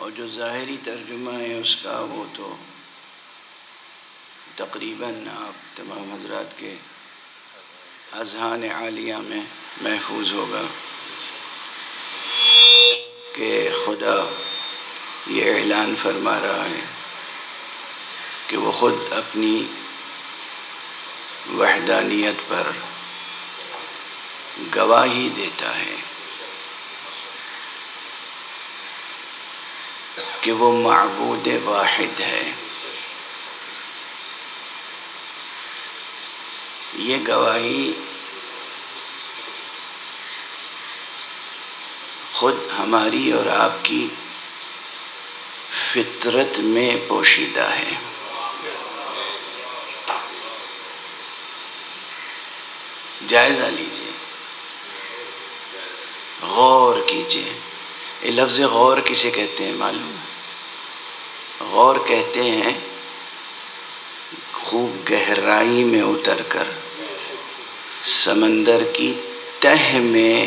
اور جو ظاہری ترجمہ ہے اس کا وہ تو تقریباً آپ تمام حضرات کے اذہان عالیہ میں محفوظ ہوگا کہ خدا یہ اعلان فرما رہا ہے کہ وہ خود اپنی وحدانیت پر گواہی دیتا ہے کہ وہ معبود واحد ہے۔ یہ گواہی خود ہماری اور آپ کی فطرت میں پوشیدہ ہے۔ جائزہ لیجیے، غور کیجیے۔ یہ لفظ غور کسے کہتے ہیں معلوم ہے؟ غور کہتے ہیں خوب گہرائی میں اتر کر سمندر کی تہ میں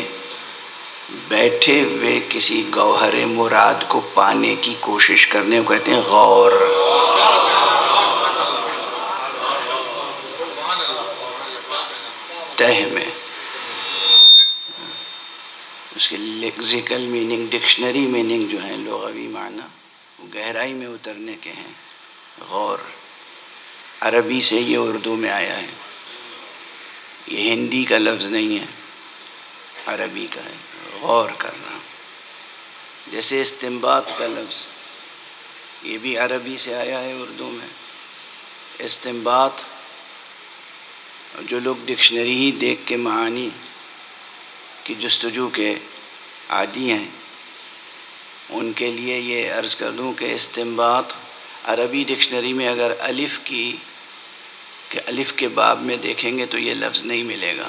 بیٹھے ہوئے کسی گوہر مراد کو پانے کی کوشش کرنے کو کہتے ہیں غور۔ تہ میں اس کے لیکزیکل میننگ، ڈکشنری میننگ جو ہیں، لغوی معنی، وہ گہرائی میں اترنے کے ہیں۔ غور عربی سے یہ اردو میں آیا ہے، یہ ہندی کا لفظ نہیں ہے، عربی کا ہے۔ غور کرنا، جیسے استنباط کا لفظ یہ بھی عربی سے آیا ہے اردو میں۔ استنباط جو لوگ ڈکشنری ہی دیکھ کے معانی کی جستجو کے عادی ہیں، ان کے لیے یہ عرض کر دوں کہ استنباط عربی ڈکشنری میں اگر الف کے باب میں دیکھیں گے تو یہ لفظ نہیں ملے گا،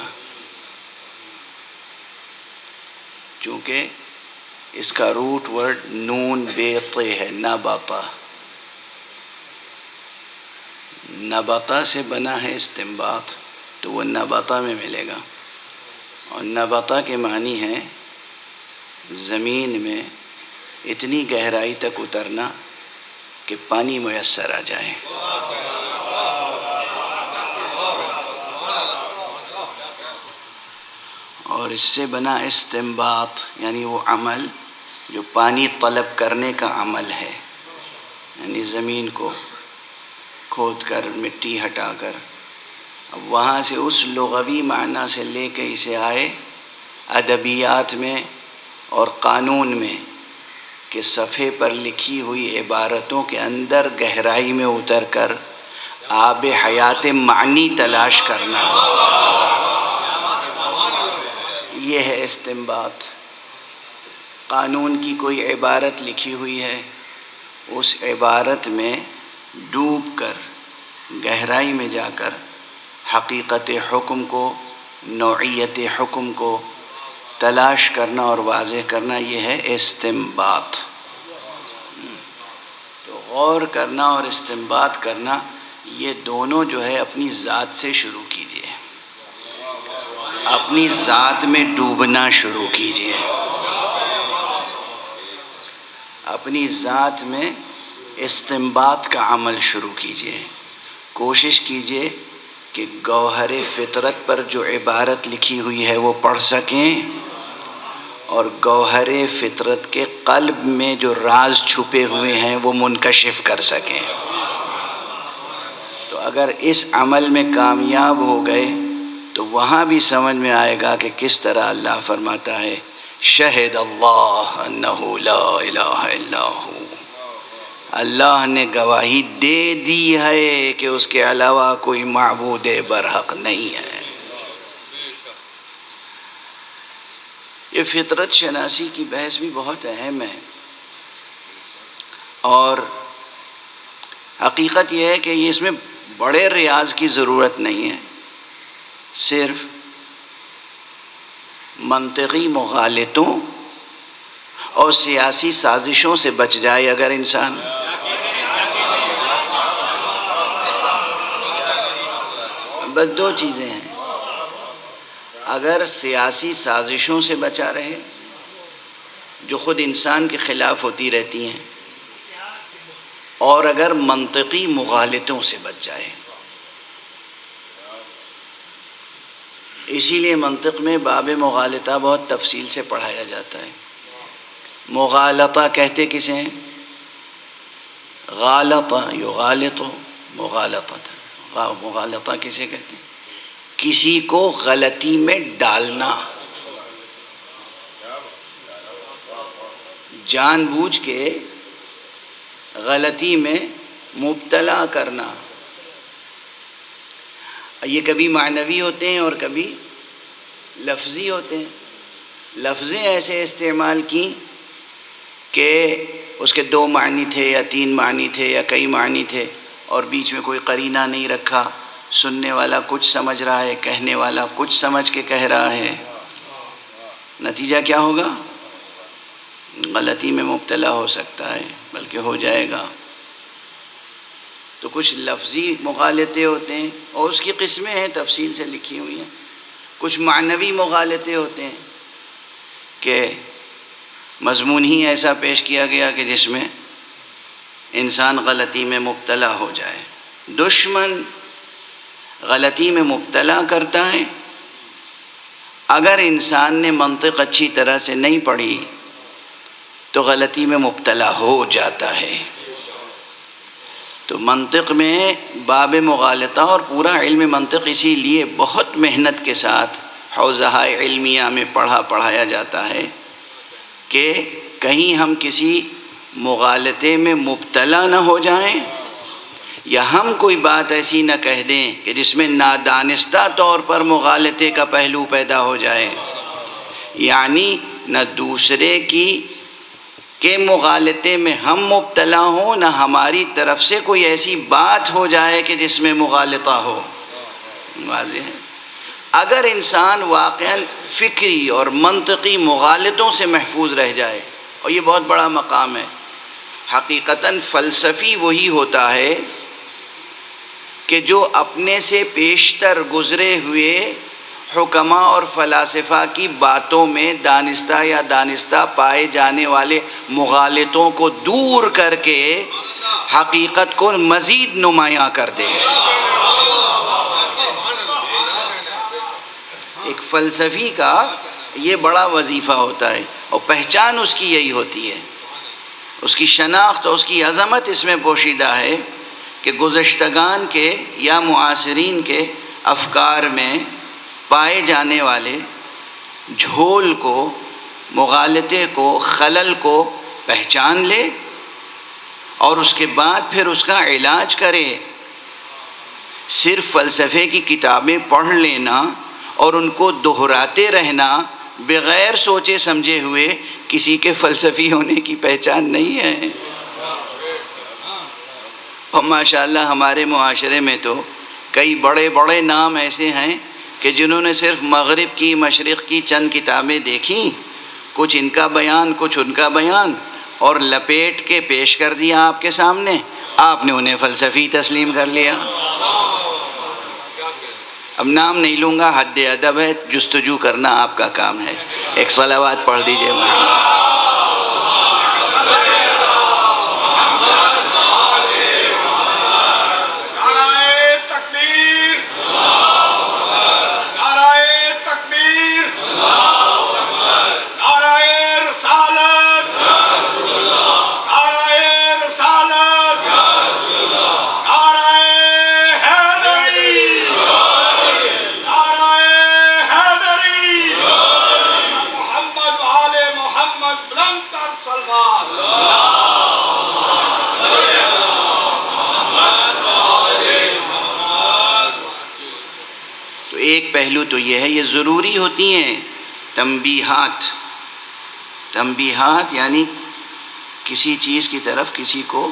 چونکہ اس کا روٹ ورڈ نون بے ط ہے، نبطہ۔ نبطہ سے بنا ہے استنباط، تو وہ نبطہ میں ملے گا، اور نبطہ کے معنی ہے زمین میں اتنی گہرائی تک اترنا کہ پانی میسر آ جائے۔ اور اس سے بنا استنباط، یعنی وہ عمل جو پانی طلب کرنے کا عمل ہے، یعنی زمین کو کھود کر مٹی ہٹا کر اب وہاں سے اس لغوی معنی سے لے کے اسے آئے ادبیات میں اور قانون میں کہ صفحے پر لکھی ہوئی عبارتوں کے اندر گہرائی میں اتر کر آب حیات معنی تلاش کرنا، یہ ہے استنباط۔ قانون کی کوئی عبارت لکھی ہوئی ہے، اس عبارت میں ڈوب کر گہرائی میں جا کر حقیقت حکم کو، نوعیت حکم کو تلاش کرنا اور واضح کرنا، یہ ہے استنباط۔ تو غور کرنا اور استنباط کرنا، یہ دونوں جو ہے اپنی ذات سے شروع کیجیے، اپنی ذات میں ڈوبنا شروع کیجیے، اپنی ذات میں استنباط کا عمل شروع کیجیے۔ کوشش کیجیے کہ گوہر فطرت پر جو عبارت لکھی ہوئی ہے وہ پڑھ سکیں، اور گوہر فطرت کے قلب میں جو راز چھپے ہوئے ہیں وہ منکشف کر سکیں۔ تو اگر اس عمل میں کامیاب ہو گئے تو وہاں بھی سمجھ میں آئے گا کہ کس طرح اللہ فرماتا ہے شہد اللہ انہ لا الہ الا ہو، اللہ نے گواہی دے دی ہے کہ اس کے علاوہ کوئی معبود برحق نہیں ہے۔ یہ فطرت شناسی کی بحث بھی بہت اہم ہے، اور حقیقت یہ ہے کہ اس میں بڑے ریاض کی ضرورت نہیں ہے، صرف منطقی مغالطوں اور سیاسی سازشوں سے بچ جائے اگر انسان، بس دو چیزیں ہیں، اگر سیاسی سازشوں سے بچا رہے جو خود انسان کے خلاف ہوتی رہتی ہیں، اور اگر منطقی مغالطوں سے بچ جائے. اسی لیے منطق میں باب مغالطہ بہت تفصیل سے پڑھایا جاتا ہے. مغالطہ کہتے کسے ہیں؟ غالطہ یغالط مغالطہ. مغالطہ کسے کہتے ہیں؟ کسی کو غلطی میں ڈالنا، جان بوجھ کے غلطی میں مبتلا کرنا. یہ کبھی معنوی ہوتے ہیں اور کبھی لفظی ہوتے ہیں. لفظیں ایسے استعمال کی کہ اس کے 2 معنی تھے یا 3 معنی تھے یا کئی معنی تھے، اور بیچ میں کوئی قرینہ نہیں رکھا، سننے والا کچھ سمجھ رہا ہے، کہنے والا کچھ سمجھ کے کہہ رہا ہے. نتیجہ کیا ہوگا؟ غلطی میں مبتلا ہو سکتا ہے، بلکہ ہو جائے گا. تو کچھ لفظی مغالطے ہوتے ہیں اور اس کی قسمیں ہیں، تفصیل سے لکھی ہوئی ہیں. کچھ معنوی مغالطے ہوتے ہیں کہ مضمون ہی ایسا پیش کیا گیا کہ جس میں انسان غلطی میں مبتلا ہو جائے. دشمن غلطی میں مبتلا کرتا ہے. اگر انسان نے منطق اچھی طرح سے نہیں پڑھی تو غلطی میں مبتلا ہو جاتا ہے. تو منطق میں باب مغالطہ اور پورا علم منطق اسی لیے بہت محنت کے ساتھ حوزہ علمیہ میں پڑھایا جاتا ہے کہ کہیں ہم کسی مغالطے میں مبتلا نہ ہو جائیں، یا ہم کوئی بات ایسی نہ کہہ دیں کہ جس میں نادانستہ طور پر مغالطے کا پہلو پیدا ہو جائے. یعنی نہ دوسرے کے مغالطے میں ہم مبتلا ہوں، نہ ہماری طرف سے کوئی ایسی بات ہو جائے کہ جس میں مغالطہ ہو. واضح ہے؟ اگر انسان واقعاً فکری اور منطقی مغالطوں سے محفوظ رہ جائے، اور یہ بہت بڑا مقام ہے. حقیقتاً فلسفی وہی ہوتا ہے کہ جو اپنے سے پیشتر گزرے ہوئے حکماء اور فلاسفہ کی باتوں میں دانستہ یا دانستہ پائے جانے والے مغالطوں کو دور کر کے حقیقت کو مزید نمایاں کر دے. ایک فلسفی کا یہ بڑا وظیفہ ہوتا ہے، اور پہچان اس کی یہی ہوتی ہے. اس کی شناخت اور اس کی عظمت اس میں پوشیدہ ہے کہ گزشتگان کے یا معاصرین کے افکار میں پائے جانے والے جھول کو، مغالطے کو، خلل کو پہچان لے اور اس کے بعد پھر اس کا علاج کرے. صرف فلسفے کی کتابیں پڑھ لینا اور ان کو دہراتے رہنا بغیر سوچے سمجھے ہوئے کسی کے فلسفی ہونے کی پہچان نہیں ہے. اور ماشاءاللہ ہمارے معاشرے میں تو کئی بڑے بڑے نام ایسے ہیں کہ جنہوں نے صرف مغرب کی، مشرق کی چند کتابیں دیکھیں، کچھ ان کا بیان کچھ ان کا بیان، اور لپیٹ کے پیش کر دیا آپ کے سامنے، آپ نے انہیں فلسفی تسلیم کر لیا. اب نام نہیں لوں گا، حد ادب ہے، جستجو کرنا آپ کا کام ہے. ایک صلوات پڑھ دیجئے. ایک پہلو تو یہ ہے، یہ ضروری ہوتی ہیں تنبیہات. تنبیہات یعنی کسی چیز کی طرف کسی کو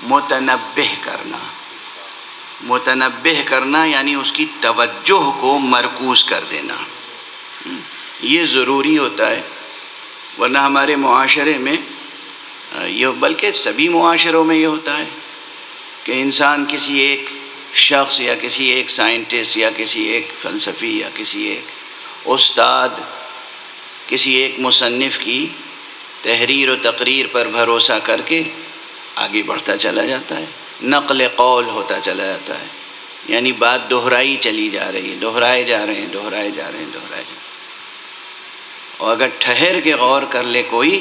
متنبہ کرنا. متنبہ کرنا یعنی اس کی توجہ کو مرکوز کر دینا. یہ ضروری ہوتا ہے، ورنہ ہمارے معاشرے میں یہ، بلکہ سبھی معاشروں میں یہ ہوتا ہے کہ انسان کسی ایک شخص یا کسی ایک سائنٹسٹ یا کسی ایک فلسفی یا کسی ایک استاد، کسی ایک مصنف کی تحریر و تقریر پر بھروسہ کر کے آگے بڑھتا چلا جاتا ہے، نقل قول ہوتا چلا جاتا ہے، یعنی بات دہرائی چلی جا رہی ہے، دہرائے جا رہے ہیں، دہرائے جا رہے ہیں، دہرائے جا رہے ہیں۔ اور اگر ٹھہر کے غور کر لے کوئی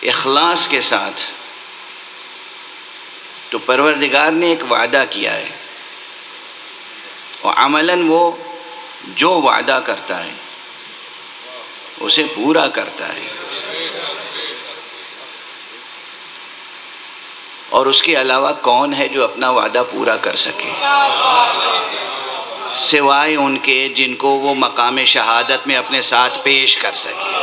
اخلاص کے ساتھ، تو پروردگار نے ایک وعدہ کیا ہے، اور عملاً وہ جو وعدہ کرتا ہے اسے پورا کرتا ہے، اور اس کے علاوہ کون ہے جو اپنا وعدہ پورا کر سکے سوائے ان کے جن کو وہ مقام شہادت میں اپنے ساتھ پیش کر سکے۔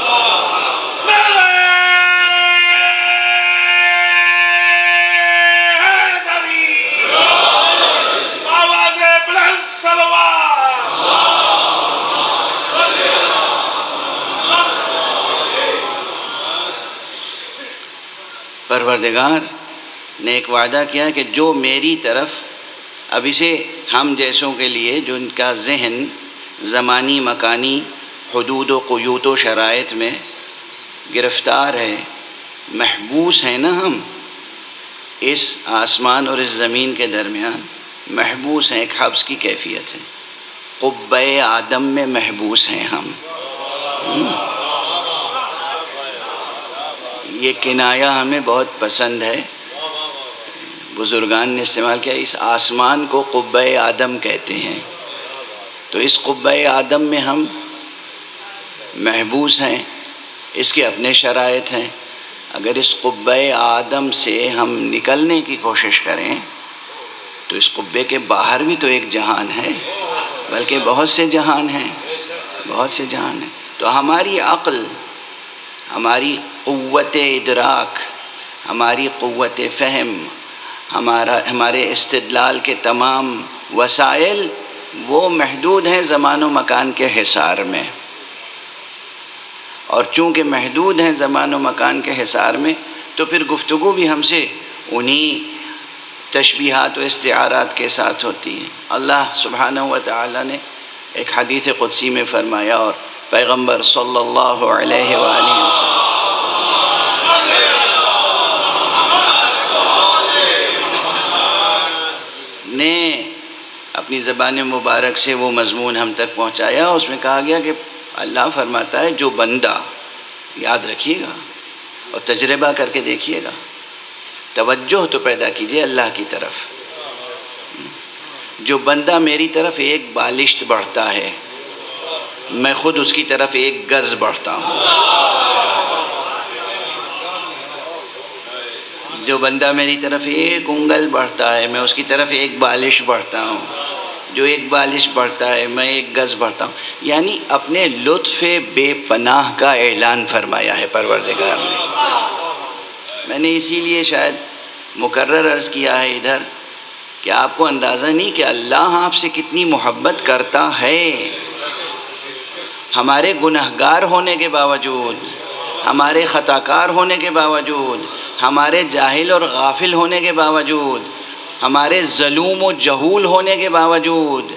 پروردگار نے ایک وعدہ کیا کہ جو میری طرف، اب اسے ہم جیسوں کے لیے جو ان کا ذہن زمانی مکانی حدود و قیود و شرائط میں گرفتار ہے، محبوس ہیں نا، ہم اس آسمان اور اس زمین کے درمیان محبوس ہیں، ایک حبس کی کیفیت ہے، قبہ آدم میں محبوس ہیں ہم۔ یہ کنایہ ہمیں بہت پسند ہے، بزرگان نے استعمال کیا، اس آسمان کو قبہ آدم کہتے ہیں، تو اس قبہ آدم میں ہم محبوس ہیں، اس کے اپنے شرائط ہیں۔ اگر اس قبہ آدم سے ہم نکلنے کی کوشش کریں تو اس قبے کے باہر بھی تو ایک جہان ہے، بلکہ بہت سے جہان ہیں، بہت سے جہان ہیں۔ تو ہماری عقل، ہماری قوت ادراک، ہماری قوت فہم، ہمارے استدلال کے تمام وسائل وہ محدود ہیں زمان و مکان کے حصار میں، اور چونکہ محدود ہیں زمان و مکان کے حصار میں، تو پھر گفتگو بھی ہم سے انہی تشبیہات و استعارات کے ساتھ ہوتی ہے۔ اللہ سبحانہ و تعالی نے ایک حدیث قدسی میں فرمایا، اور پیغمبر صلی اللہ علیہ وآلہ وسلم نے اپنی زبان مبارک سے وہ مضمون ہم تک پہنچایا، اس میں کہا گیا کہ اللہ فرماتا ہے جو بندہ، یاد رکھیے گا اور تجربہ کر کے دیکھیے گا، توجہ تو پیدا کیجئے اللہ کی طرف، جو بندہ میری طرف ایک بالشت بڑھتا ہے میں خود اس کی طرف ایک گز بڑھتا ہوں، جو بندہ میری طرف ایک انگل بڑھتا ہے میں اس کی طرف ایک بالش بڑھتا ہوں، جو ایک بالش بڑھتا ہے میں ایک گز بڑھتا ہوں۔ یعنی اپنے لطف بے پناہ کا اعلان فرمایا ہے پروردگار نے۔ میں نے اسی لیے شاید مکرر عرض کیا ہے ادھر کہ آپ کو اندازہ نہیں کہ اللہ آپ سے کتنی محبت کرتا ہے، ہمارے گنہگار ہونے کے باوجود، ہمارے خطاکار ہونے کے باوجود، ہمارے جاہل اور غافل ہونے کے باوجود، ہمارے ظلوم و جہول ہونے کے باوجود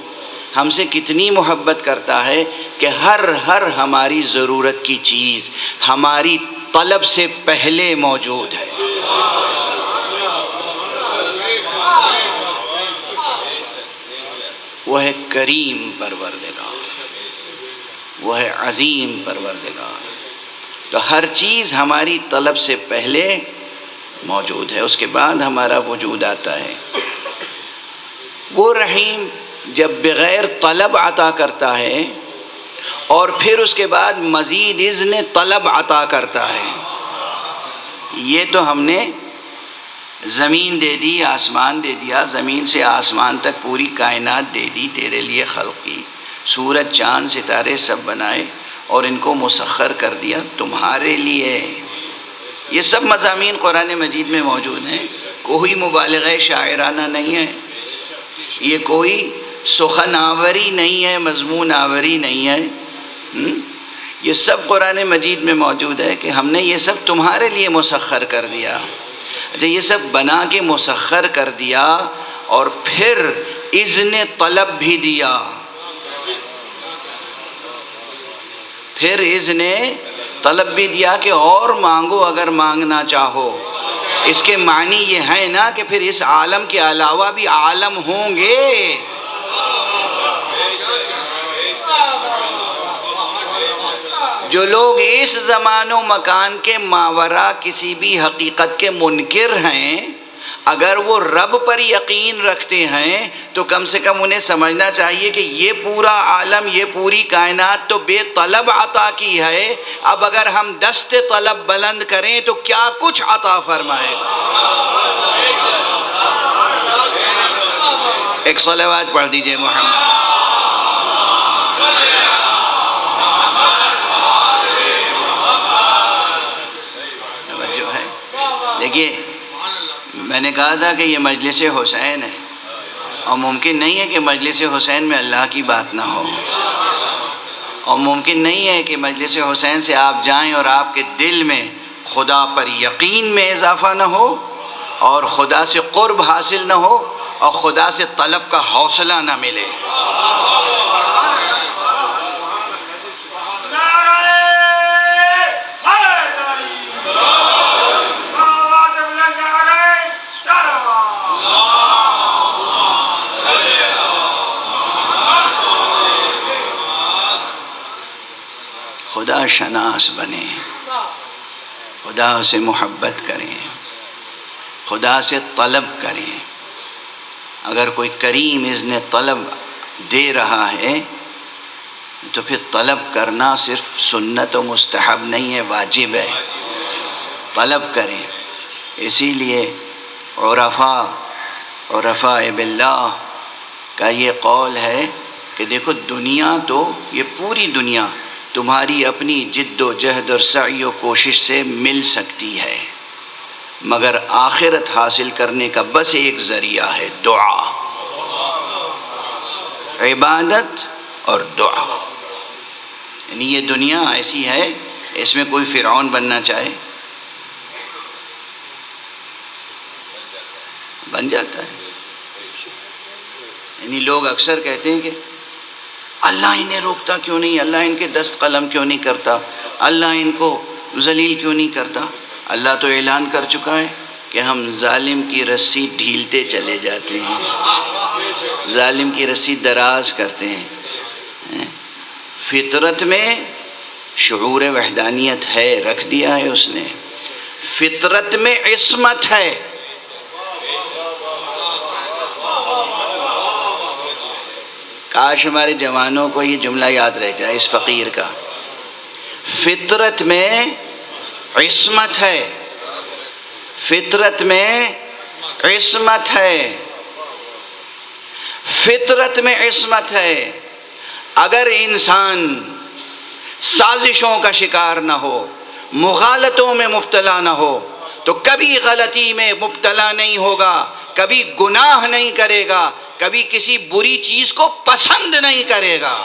ہم سے کتنی محبت کرتا ہے کہ ہر ہماری ضرورت کی چیز ہماری طلب سے پہلے موجود ہے۔ وہ ہے کریم پروردگار، وہ ہے عظیم پروردگار، تو ہر چیز ہماری طلب سے پہلے موجود ہے، اس کے بعد ہمارا وجود آتا ہے۔ وہ رحیم جب بغیر طلب عطا کرتا ہے اور پھر اس کے بعد مزید اذن طلب عطا کرتا ہے، یہ تو ہم نے زمین دے دی، آسمان دے دیا، زمین سے آسمان تک پوری کائنات دے دی، تیرے لیے خلق کی، سورج چاند ستارے سب بنائے اور ان کو مسخر کر دیا تمہارے لیے۔ یہ سب مضامین قرآن مجید میں موجود ہیں، کوئی مبالغہ شاعرانہ نہیں ہے، یہ کوئی سخن آوری نہیں ہے، مضمون آوری نہیں ہے، یہ سب قرآن مجید میں موجود ہے کہ ہم نے یہ سب تمہارے لیے مسخر کر دیا۔ اچھا، یہ سب بنا کے مسخر کر دیا اور پھر اذن طلب بھی دیا، پھر اذن طلب بھی دیا کہ اور مانگو اگر مانگنا چاہو، اس کے معنی یہ ہے نا کہ پھر اس عالم کے علاوہ بھی عالم ہوں گے. جو لوگ اس زمان و مکان کے ماورا کسی بھی حقیقت کے منکر ہیں، اگر وہ رب پر یقین رکھتے ہیں تو کم سے کم انہیں سمجھنا چاہیے کہ یہ پورا عالم، یہ پوری کائنات تو بے طلب عطا کی ہے. اب اگر ہم دست طلب بلند کریں تو کیا کچھ عطا فرمائے گا. ایک صلوات پڑھ دیجئے محمد. دیکھیے، میں نے کہا تھا کہ یہ مجلس حسین ہے، اور ممکن نہیں ہے کہ مجلس حسین میں اللہ کی بات نہ ہو، اور ممکن نہیں ہے کہ مجلس حسین سے آپ جائیں اور آپ کے دل میں خدا پر یقین میں اضافہ نہ ہو، اور خدا سے قرب حاصل نہ ہو، اور خدا سے طلب کا حوصلہ نہ ملے. خدا شناس بنیں، خدا سے محبت کریں، خدا سے طلب کریں. اگر کوئی کریم اذن طلب دے رہا ہے تو پھر طلب کرنا صرف سنت و مستحب نہیں ہے، واجب ہے. طلب کریں. اسی لیے عرفاء باللہ کا یہ قول ہے کہ دیکھو، دنیا تو یہ پوری دنیا تمہاری اپنی جد و جہد اور سعی و کوشش سے مل سکتی ہے، مگر آخرت حاصل کرنے کا بس ایک ذریعہ ہے، دعا، عبادت اور دعا. یعنی یہ دنیا ایسی ہے، اس میں کوئی فرعون بننا چاہے بن جاتا ہے. یعنی لوگ اکثر کہتے ہیں کہ اللہ انہیں روکتا کیوں نہیں، اللہ ان کے دست قلم کیوں نہیں کرتا، اللہ ان کو ذلیل کیوں نہیں کرتا. اللہ تو اعلان کر چکا ہے کہ ہم ظالم کی رسی ڈھیلتے چلے جاتے ہیں، ظالم کی رسی دراز کرتے ہیں. فطرت میں شعور وحدانیت ہے، رکھ دیا ہے اس نے. فطرت میں عصمت ہے. کاش ہمارے جوانوں کو یہ جملہ یاد رہ جائے اس فقیر کا. فطرت میں عصمت ہے، فطرت میں عصمت ہے، فطرت میں عصمت ہے. اگر انسان سازشوں کا شکار نہ ہو، مغالطوں میں مبتلا نہ ہو، تو کبھی غلطی میں مبتلا نہیں ہوگا، کبھی گناہ نہیں کرے گا، کبھی کسی بری چیز کو پسند نہیں کرے گا.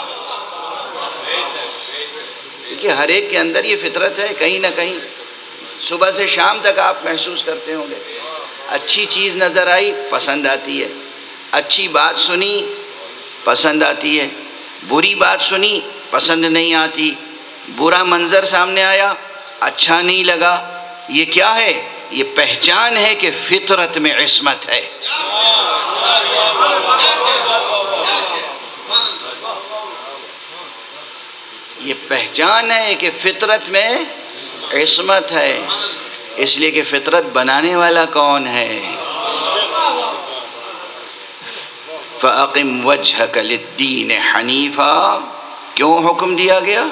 کہ ہر ایک کے اندر یہ فطرت ہے. کہیں نہ کہیں صبح سے شام تک آپ محسوس کرتے ہوں گے، اچھی چیز نظر آئی پسند آتی ہے، اچھی بات سنی پسند آتی ہے، بری بات سنی پسند نہیں آتی، برا منظر سامنے آیا اچھا نہیں لگا. یہ کیا ہے؟ یہ پہچان ہے کہ فطرت میں عصمت ہے. یہ پہچان ہے کہ فطرت میں عصمت ہے. اس لیے کہ فطرت بنانے والا کون ہے؟ فَأَقِمْ وَجْهَكَ لِلدِّينِ حَنِيفًا. کیوں حکم دیا گیا؟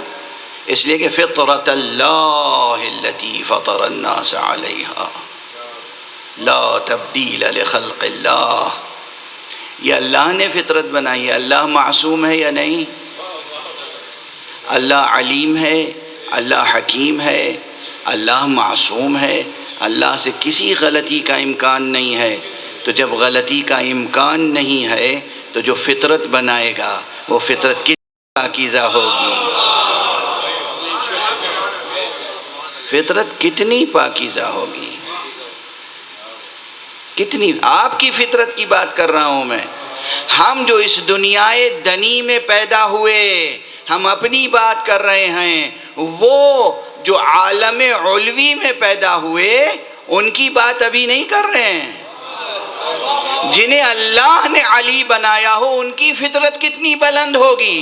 اس لیے کہ فطرت اللہ التي فطر الناس علیہا لا تبدیل لخلق اللہ. یہ اللہ نے فطرت بنائی ہے. اللہ معصوم ہے یا نہیں؟ اللہ علیم ہے، اللہ حکیم ہے، اللہ معصوم ہے. اللہ سے کسی غلطی کا امکان نہیں ہے. تو جب غلطی کا امکان نہیں ہے تو جو فطرت بنائے گا وہ فطرت کتنی پاکیزہ ہوگی. فطرت کتنی پاکیزہ ہوگی، کتنی. آپ کی فطرت کی بات کر رہا ہوں میں. ہم جو اس دنیائے دنی میں پیدا ہوئے، ہم اپنی بات کر رہے ہیں. وہ جو عالم علوی میں پیدا ہوئے ان کی بات ابھی نہیں کر رہے ہیں. جنہیں اللہ نے علی بنایا ہو ان کی فطرت کتنی بلند ہوگی.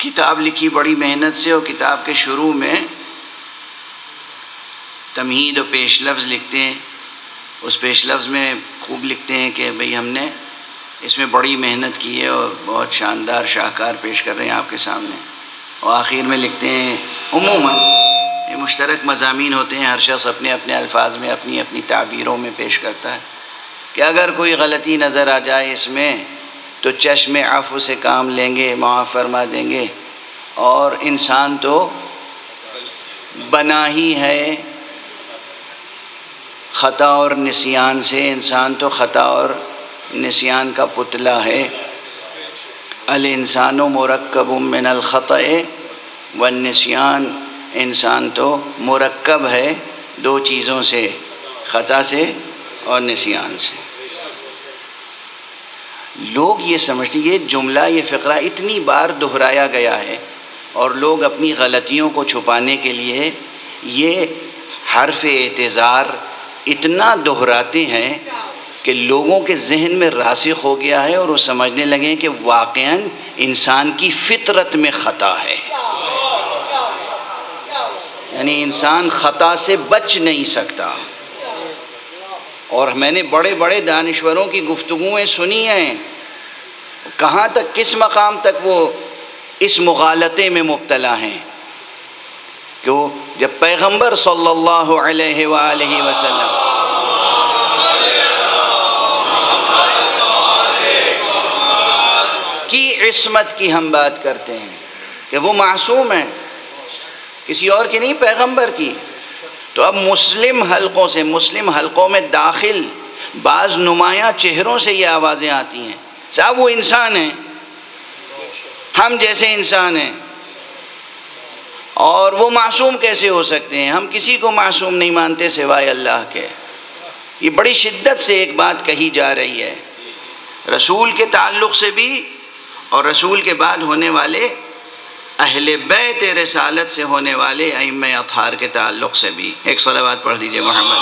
کتاب لکھی بڑی محنت سے، اور کتاب کے شروع میں تمہید و پیش لفظ لکھتے ہیں. اس پیش لفظ میں خوب لکھتے ہیں کہ بھئی ہم نے اس میں بڑی محنت کی ہے اور بہت شاندار شاہکار پیش کر رہے ہیں آپ کے سامنے. اور آخر میں لکھتے ہیں عموماً یہ مشترک مضامین ہوتے ہیں، ہر شخص اپنے اپنے الفاظ میں اپنی اپنی تعبیروں میں پیش کرتا ہے، کہ اگر کوئی غلطی نظر آ جائے اس میں تو چشم عفو سے کام لیں گے، معاف فرما دیں گے. اور انسان تو بنا ہی ہے خطا اور نسیان سے، انسان تو خطا اور نسیان کا پتلا ہے. الانسان مرکب من الخطأ والنسیان، انسان تو مرکب ہے دو چیزوں سے، خطا سے اور نسیان سے. لوگ یہ سمجھتے ہیں، یہ جملہ یہ فقرہ اتنی بار دہرایا گیا ہے اور لوگ اپنی غلطیوں کو چھپانے کے لیے یہ حرف اعتذار اتنا دہراتے ہیں کہ لوگوں کے ذہن میں راسخ ہو گیا ہے اور وہ سمجھنے لگے کہ واقعاً انسان کی فطرت میں خطا ہے، یعنی انسان خطا سے بچ نہیں سکتا. اور میں نے بڑے بڑے دانشوروں کی گفتگویں سنی ہیں، کہاں تک کس مقام تک وہ اس مغالطے میں مبتلا ہیں کہ وہ جب پیغمبر صلی اللہ علیہ وآلہ وسلم کی عصمت کی ہم بات کرتے ہیں کہ وہ معصوم ہیں، کسی اور کی نہیں، پیغمبر کی. تو اب مسلم حلقوں میں داخل بعض نمایاں چہروں سے یہ آوازیں آتی ہیں، صاحب وہ انسان ہیں، ہم جیسے انسان ہیں، اور وہ معصوم کیسے ہو سکتے ہیں؟ ہم کسی کو معصوم نہیں مانتے سوائے اللہ کے. یہ بڑی شدت سے ایک بات کہی جا رہی ہے، رسول کے تعلق سے بھی اور رسول کے بعد ہونے والے اہل بیت رسالت سے ہونے والے ائمہ اطہار کے تعلق سے بھی. ایک صلوات پڑھ دیجئے محمد.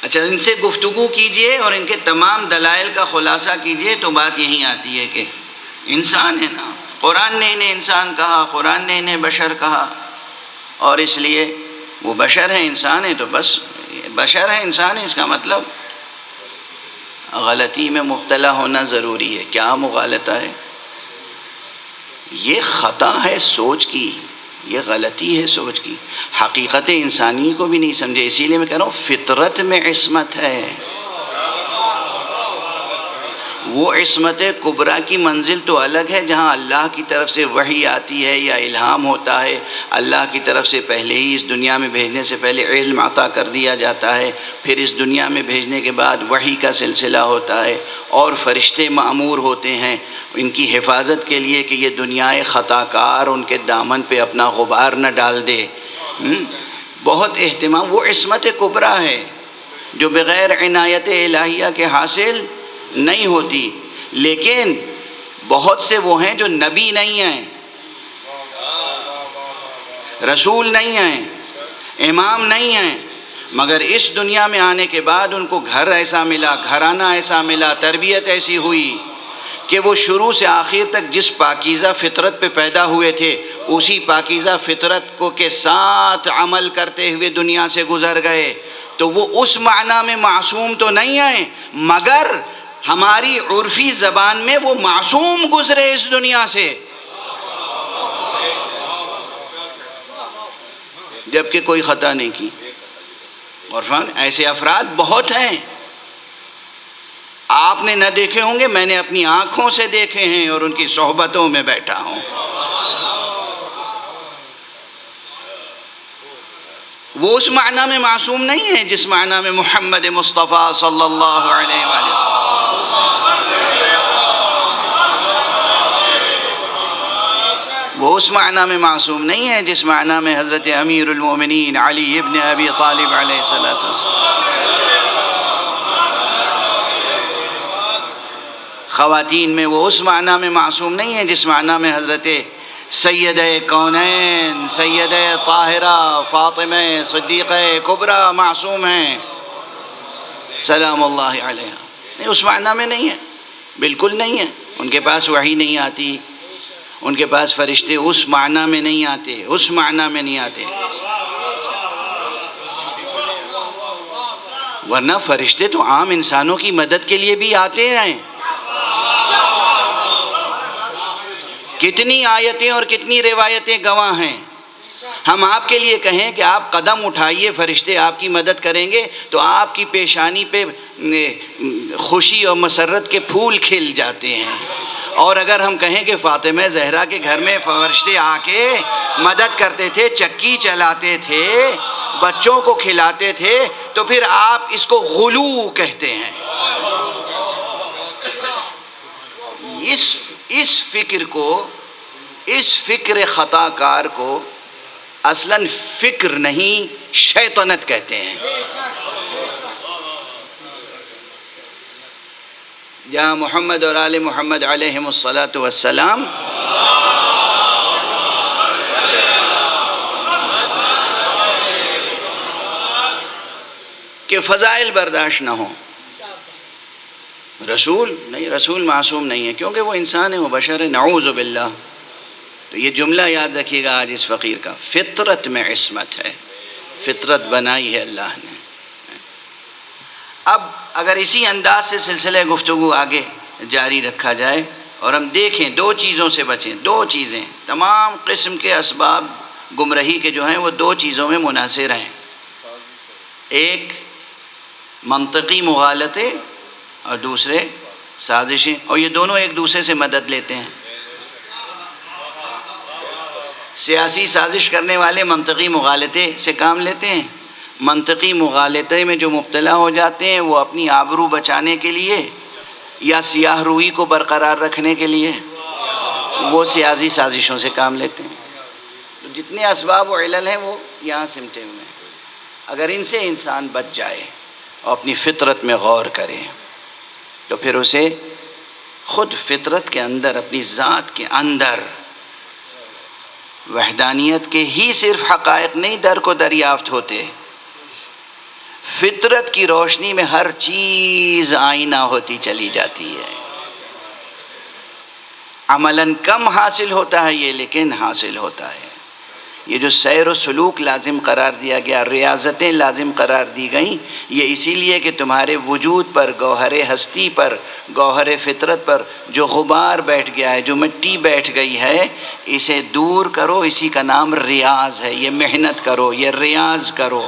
اچھا، ان سے گفتگو کیجئے اور ان کے تمام دلائل کا خلاصہ کیجئے تو بات یہی آتی ہے کہ انسان ہے نا، قرآن نے انہیں انسان کہا، قرآن نے انہیں بشر کہا، اور اس لیے وہ بشر ہیں، انسان ہیں، تو بس بشر ہیں، انسان ہیں، اس کا مطلب غلطی میں مبتلا ہونا ضروری ہے. کیا مغالطہ ہے؟ یہ خطا ہے سوچ کی، یہ غلطی ہے سوچ کی، حقیقت انسانی کو بھی نہیں سمجھے. اسی لیے میں کہہ رہا ہوں فطرت میں عصمت ہے. وہ عصمت کبریٰ کی منزل تو الگ ہے جہاں اللہ کی طرف سے وحی آتی ہے یا الہام ہوتا ہے، اللہ کی طرف سے پہلے ہی اس دنیا میں بھیجنے سے پہلے علم عطا کر دیا جاتا ہے، پھر اس دنیا میں بھیجنے کے بعد وحی کا سلسلہ ہوتا ہے، اور فرشتے مأمور ہوتے ہیں ان کی حفاظت کے لیے کہ یہ دنیائے خطا کار ان کے دامن پہ اپنا غبار نہ ڈال دے. بہت اہتمام، وہ عصمت کبریٰ ہے جو بغیر عنایت الہیہ کے حاصل نہیں ہوتی. لیکن بہت سے وہ ہیں جو نبی نہیں ہیں، رسول نہیں ہیں، امام نہیں ہیں، مگر اس دنیا میں آنے کے بعد ان کو گھر ایسا ملا، گھرانہ ایسا ملا، تربیت ایسی ہوئی کہ وہ شروع سے آخر تک جس پاکیزہ فطرت پہ پیدا ہوئے تھے اسی پاکیزہ فطرت کو کے ساتھ عمل کرتے ہوئے دنیا سے گزر گئے. تو وہ اس معنی میں معصوم تو نہیں ہیں، مگر ہماری عرفی زبان میں وہ معصوم گزرے اس دنیا سے، جبکہ کوئی خطا نہیں کی. اور ایسے افراد بہت ہیں، آپ نے نہ دیکھے ہوں گے، میں نے اپنی آنکھوں سے دیکھے ہیں اور ان کی صحبتوں میں بیٹھا ہوں. وہ اس معنی میں معصوم نہیں ہے جس معنی میں محمد مصطفیٰ صلی اللہ علیہ وآلہ وسلم. وہ اس معنی میں معصوم نہیں ہے جس معنی میں حضرت امیر المومنین علی ابن ابی طالب علیہ السلام. خواتین میں وہ اس معنی میں معصوم نہیں ہے جس معنی میں حضرت سیدہ کونین سیدہ طاہرہ فاطمہ صدیقہ کبریٰ معصوم ہیں سلام اللہ علیہ. نہیں، اس معنی میں نہیں ہے، بالکل نہیں ہے. ان کے پاس وحی نہیں آتی، ان کے پاس فرشتے اس معنی میں نہیں آتے، اس معنی میں نہیں آتے. ورنہ فرشتے تو عام انسانوں کی مدد کے لیے بھی آتے ہیں. کتنی آیتیں اور کتنی روایتیں گواہ ہیں. ہم آپ کے لیے کہیں کہ آپ قدم اٹھائیے فرشتے آپ کی مدد کریں گے تو آپ کی پیشانی پہ خوشی اور مسرت کے پھول کھل جاتے ہیں. اور اگر ہم کہیں کہ فاطمہ زہرا کے گھر میں فرشتے آ کے مدد کرتے تھے، چکی چلاتے تھے، بچوں کو کھلاتے تھے، تو پھر آپ اس کو غلو کہتے ہیں. اس فکر کو، اس فکر خطا کار کو اصلاً فکر نہیں شیطنت کہتے ہیں. جہاں محمد اور آل محمد علیہم الصلاۃ والسلام کے فضائل برداشت نہ ہوں. رسول نہیں، رسول معصوم نہیں ہے، کیونکہ وہ انسان ہے، وہ بشر ہے، نعوذ باللہ. تو یہ جملہ یاد رکھیے گا آج اس فقیر کا، فطرت میں عصمت ہے، فطرت بنائی ہے اللہ نے. اب اگر اسی انداز سے سلسلہ گفتگو آگے جاری رکھا جائے اور ہم دیکھیں دو چیزوں سے بچیں. دو چیزیں، تمام قسم کے اسباب گمراہی کے جو ہیں وہ دو چیزوں میں منحصر ہیں. ایک منطقی مغالطے اور دوسرے سازشیں، اور یہ دونوں ایک دوسرے سے مدد لیتے ہیں. سیاسی سازش کرنے والے منطقی مغالطے سے کام لیتے ہیں. منطقی مغالطے میں جو مبتلا ہو جاتے ہیں وہ اپنی آبرو بچانے کے لیے یا سیاہ روئی کو برقرار رکھنے کے لیے وہ سیاسی سازشوں سے کام لیتے ہیں. تو جتنے اسباب و علل ہیں وہ یہاں سمٹے ہوئے ہیں. اگر ان سے انسان بچ جائے اور اپنی فطرت میں غور کرے تو پھر اسے خود فطرت کے اندر، اپنی ذات کے اندر وحدانیت کے ہی صرف حقائق نہیں در کو دریافت ہوتے، فطرت کی روشنی میں ہر چیز آئینہ ہوتی چلی جاتی ہے. عملاً کم حاصل ہوتا ہے یہ، لیکن حاصل ہوتا ہے. یہ جو سیر و سلوک لازم قرار دیا گیا، ریاضتیں لازم قرار دی گئیں، یہ اسی لیے کہ تمہارے وجود پر، گوہر ہستی پر، گوہر فطرت پر جو غبار بیٹھ گیا ہے، جو مٹی بیٹھ گئی ہے، اسے دور کرو. اسی کا نام ریاض ہے. یہ محنت کرو، یہ ریاض کرو.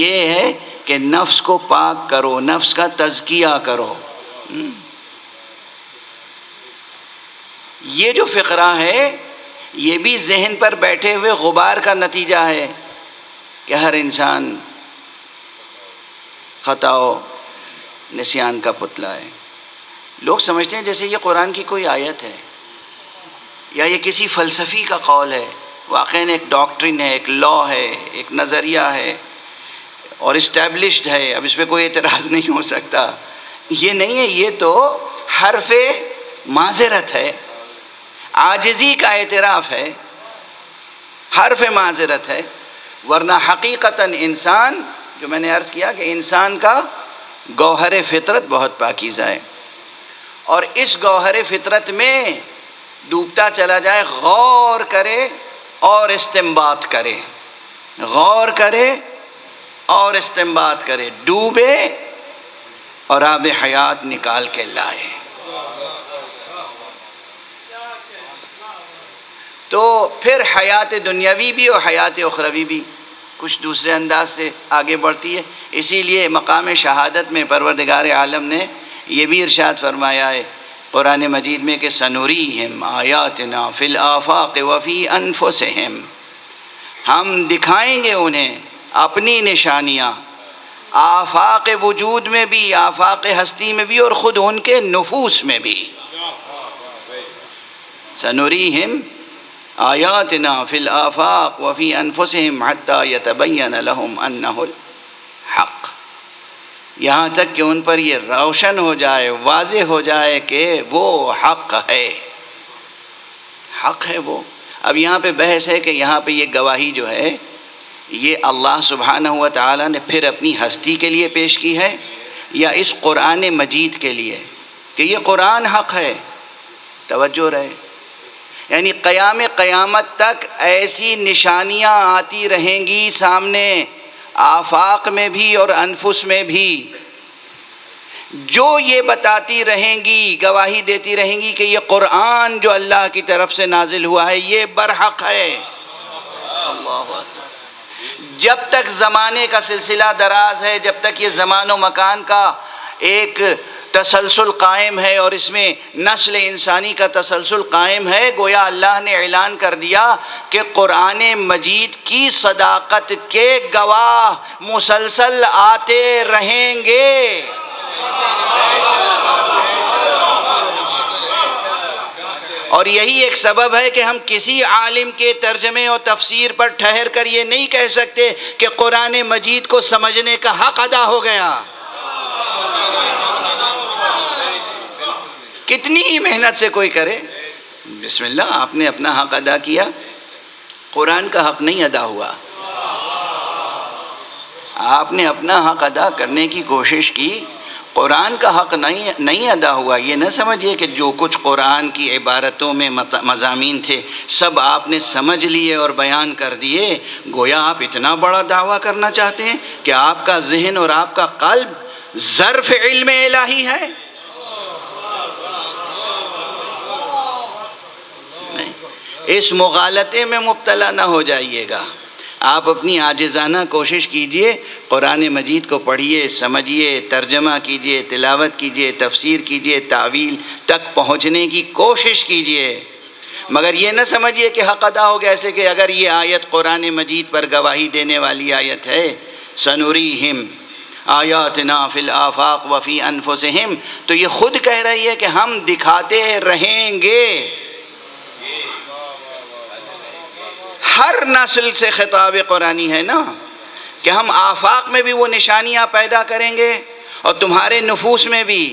یہ ہے کہ نفس کو پاک کرو، نفس کا تزکیہ کرو. یہ جو فقرہ ہے یہ بھی ذہن پر بیٹھے ہوئے غبار کا نتیجہ ہے کہ ہر انسان خطا و نسیان کا پتلا ہے. لوگ سمجھتے ہیں جیسے یہ قرآن کی کوئی آیت ہے یا یہ کسی فلسفی کا قول ہے. واقعاً ایک ڈاکٹرن ہے، ایک لا ہے، ایک نظریہ ہے اور اسٹیبلشڈ ہے، اب اس پہ کوئی اعتراض نہیں ہو سکتا. یہ نہیں ہے، یہ تو حرف معذرت ہے. عاجزی کا اعتراف ہے، حرف معذرت ہے، ورنہ حقیقتاً انسان، جو میں نے عرض کیا کہ انسان کا گوہر فطرت بہت پاکیزہ ہے، اور اس گوہر فطرت میں ڈوبتا چلا جائے، غور کرے اور استنباط کرے، غور کرے اور استنباط کرے، ڈوبے اور آب حیات نکال کے لائے۔ تو پھر حیات دنیاوی بھی اور حیات اخروی بھی کچھ دوسرے انداز سے آگے بڑھتی ہے۔ اسی لیے مقام شہادت میں پروردگار عالم نے یہ بھی ارشاد فرمایا ہے قرآن مجید میں کہ سنوریہم آیاتنا فی الآفاق وفی انفسہم، ہم دکھائیں گے انہیں اپنی نشانیاں آفاق وجود میں بھی، آفاق ہستی میں بھی، اور خود ان کے نفوس میں بھی۔ سنوریہم آیاتنا فی الآفاق وفی انفسہم حتی یتبین لہم انہ الحق، یہاں تک کہ ان پر یہ روشن ہو جائے، واضح ہو جائے کہ وہ حق ہے، حق ہے وہ۔ اب یہاں پہ بحث ہے کہ یہاں پہ یہ گواہی جو ہے یہ اللہ سبحانہ و تعالیٰ نے پھر اپنی ہستی کے لیے پیش کی ہے یا اس قرآن مجید کے لیے کہ یہ قرآن حق ہے؟ توجہ رہے، یعنی قیام قیامت تک ایسی نشانیاں آتی رہیں گی سامنے، آفاق میں بھی اور انفس میں بھی، جو یہ بتاتی رہیں گی، گواہی دیتی رہیں گی کہ یہ قرآن جو اللہ کی طرف سے نازل ہوا ہے یہ برحق ہے۔ اللہ اکبر۔ جب تک زمانے کا سلسلہ دراز ہے، جب تک یہ زمان و مکان کا ایک تسلسل قائم ہے اور اس میں نسل انسانی کا تسلسل قائم ہے، گویا اللہ نے اعلان کر دیا کہ قرآن مجید کی صداقت کے گواہ مسلسل آتے رہیں گے۔ اور یہی ایک سبب ہے کہ ہم کسی عالم کے ترجمے اور تفسیر پر ٹھہر کر یہ نہیں کہہ سکتے کہ قرآن مجید کو سمجھنے کا حق ادا ہو گیا۔ کتنی ہی محنت سے کوئی کرے، بسم اللہ، آپ نے اپنا حق ادا کیا، قرآن کا حق نہیں ادا ہوا۔ آپ نے اپنا حق ادا کرنے کی کوشش کی، قرآن کا حق نہیں ادا ہوا۔ یہ نہ سمجھیے کہ جو کچھ قرآن کی عبارتوں میں مضامین تھے سب آپ نے سمجھ لیے اور بیان کر دیے، گویا آپ اتنا بڑا دعویٰ کرنا چاہتے ہیں کہ آپ کا ذہن اور آپ کا قلب ظرف علم الہی ہے۔ نہیں، اس مغالطے میں مبتلا نہ ہو جائیے گا۔ آپ اپنی عاجزانہ کوشش کیجئے، قرآن مجید کو پڑھیے، سمجھیے، ترجمہ کیجئے، تلاوت کیجئے، تفسیر کیجئے، تعویل تک پہنچنے کی کوشش کیجئے، مگر یہ نہ سمجھیے کہ حق ادا ہو گیا، ایسے کہ اگر یہ آیت قرآن مجید پر گواہی دینے والی آیت ہے، سنوریہم آیاتنا فی الآفاق وفی انفسہم، تو یہ خود کہہ رہی ہے کہ ہم دکھاتے رہیں گے۔ ہر نسل سے خطاب قرآنی ہے نا کہ ہم آفاق میں بھی وہ نشانیاں پیدا کریں گے اور تمہارے نفوس میں بھی۔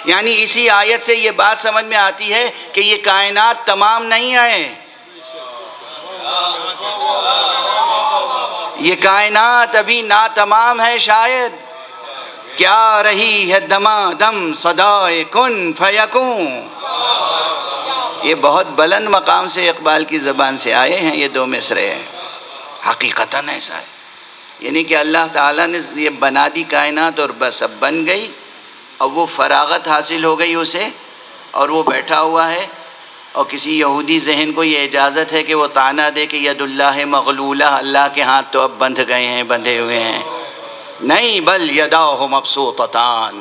یعنی اسی آیت سے یہ بات سمجھ میں آتی ہے کہ یہ کائنات تمام نہیں ہے، یہ کائنات ابھی ناتمام ہے، شاید کیا رہی ہے دمادم صدائے کن فیکون۔ یہ بہت بلند مقام سے اقبال کی زبان سے آئے ہیں یہ دو مصرے، حقیقتاً ایسا ہے، یعنی کہ اللہ تعالیٰ نے یہ بنا دی کائنات اور بس اب بن گئی، اب وہ فراغت حاصل ہو گئی اسے، اور وہ بیٹھا ہوا ہے، اور کسی یہودی ذہن کو یہ اجازت ہے کہ وہ طعنہ دے کہ ید اللہ مغلولہ، اللہ کے ہاتھ تو اب بندھ گئے ہیں، بندھے ہوئے ہیں۔ نہیں، بل یداہ مبسوطتان،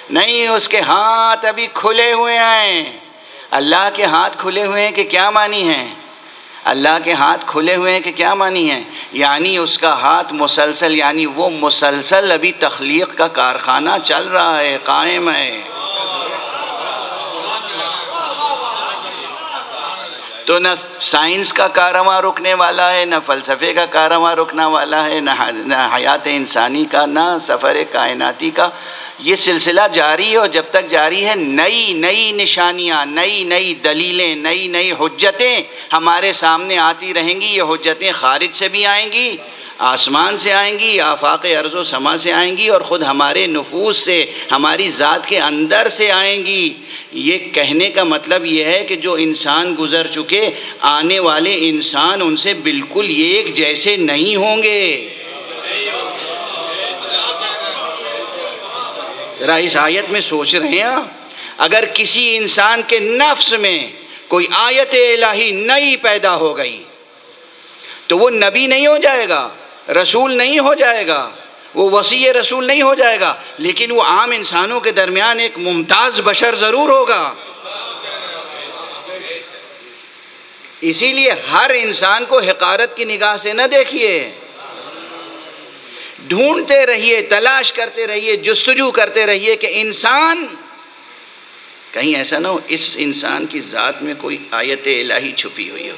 نہیں، اس کے ہاتھ ابھی کھلے ہوئے ہیں۔ اللہ کے ہاتھ کھلے ہوئے ہیں کہ کیا معنی ہے؟ اللہ کے ہاتھ کھلے ہوئے ہیں کہ کیا معنی ہے؟ یعنی اس کا ہاتھ مسلسل، یعنی وہ مسلسل ابھی تخلیق کا کارخانہ چل رہا ہے، قائم ہے۔ تو تو نہ سائنس کا کارواں رکنے والا ہے، نہ فلسفے کا کارواں رکنے والا ہے، نہ حیات انسانی کا، نہ سفر کائناتی کا. یہ سلسلہ جاری ہے، اور جب تک جاری ہے نئی نئی نشانیاں، نئی نئی دلیلیں، نئی نئی حجتیں ہمارے سامنے آتی رہیں گی. یہ حجتیں خارج سے بھی آئیں گی، آسمان سے آئیں گی، آفاق ارض و سما سے آئیں گی، اور خود ہمارے نفوس سے، ہماری ذات کے اندر سے آئیں گی. یہ کہنے کا مطلب یہ ہے کہ جو انسان گزر چکے، آنے والے انسان ان سے بالکل ایک جیسے نہیں ہوں گے. ذرا اس آیت میں سوچ رہے ہیں آپ؟ اگر کسی انسان کے نفس میں کوئی آیت الہی نئی پیدا ہو گئی تو وہ نبی نہیں ہو جائے گا، رسول نہیں ہو جائے گا، وہ وصی رسول نہیں ہو جائے گا، لیکن وہ عام انسانوں کے درمیان ایک ممتاز بشر ضرور ہوگا. اسی لیے ہر انسان کو حقارت کی نگاہ سے نہ دیکھیے، ڈھونڈتے رہیے، تلاش کرتے رہیے، جستجو کرتے رہیے کہ انسان کہیں ایسا نہ ہو اس انسان کی ذات میں کوئی آیت الہی چھپی ہوئی ہو،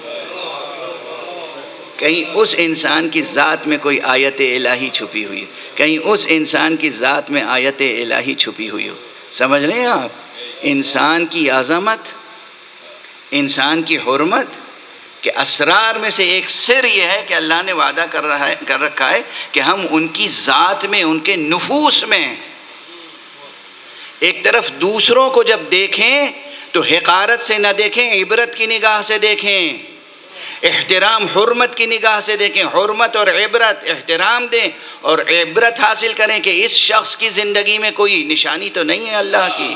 کہیں اس انسان کی ذات میں کوئی آیت الہی چھپی ہوئی ہو، کہیں اس انسان کی ذات میں آیت الہی چھپی ہوئی ہو. سمجھ رہے ہیں آپ؟ انسان کی عظمت، انسان کی حرمت کے اسرار میں سے ایک سر یہ ہے کہ اللہ نے وعدہ کر رکھا ہے کہ ہم ان کی ذات میں، ان کے نفوس میں ایک طرف دوسروں کو جب دیکھیں تو حقارت سے نہ دیکھیں، عبرت کی نگاہ سے دیکھیں، احترام حرمت کی نگاہ سے دیکھیں. حرمت اور عبرت، احترام دیں اور عبرت حاصل کریں کہ اس شخص کی زندگی میں کوئی نشانی تو نہیں ہے اللہ کی.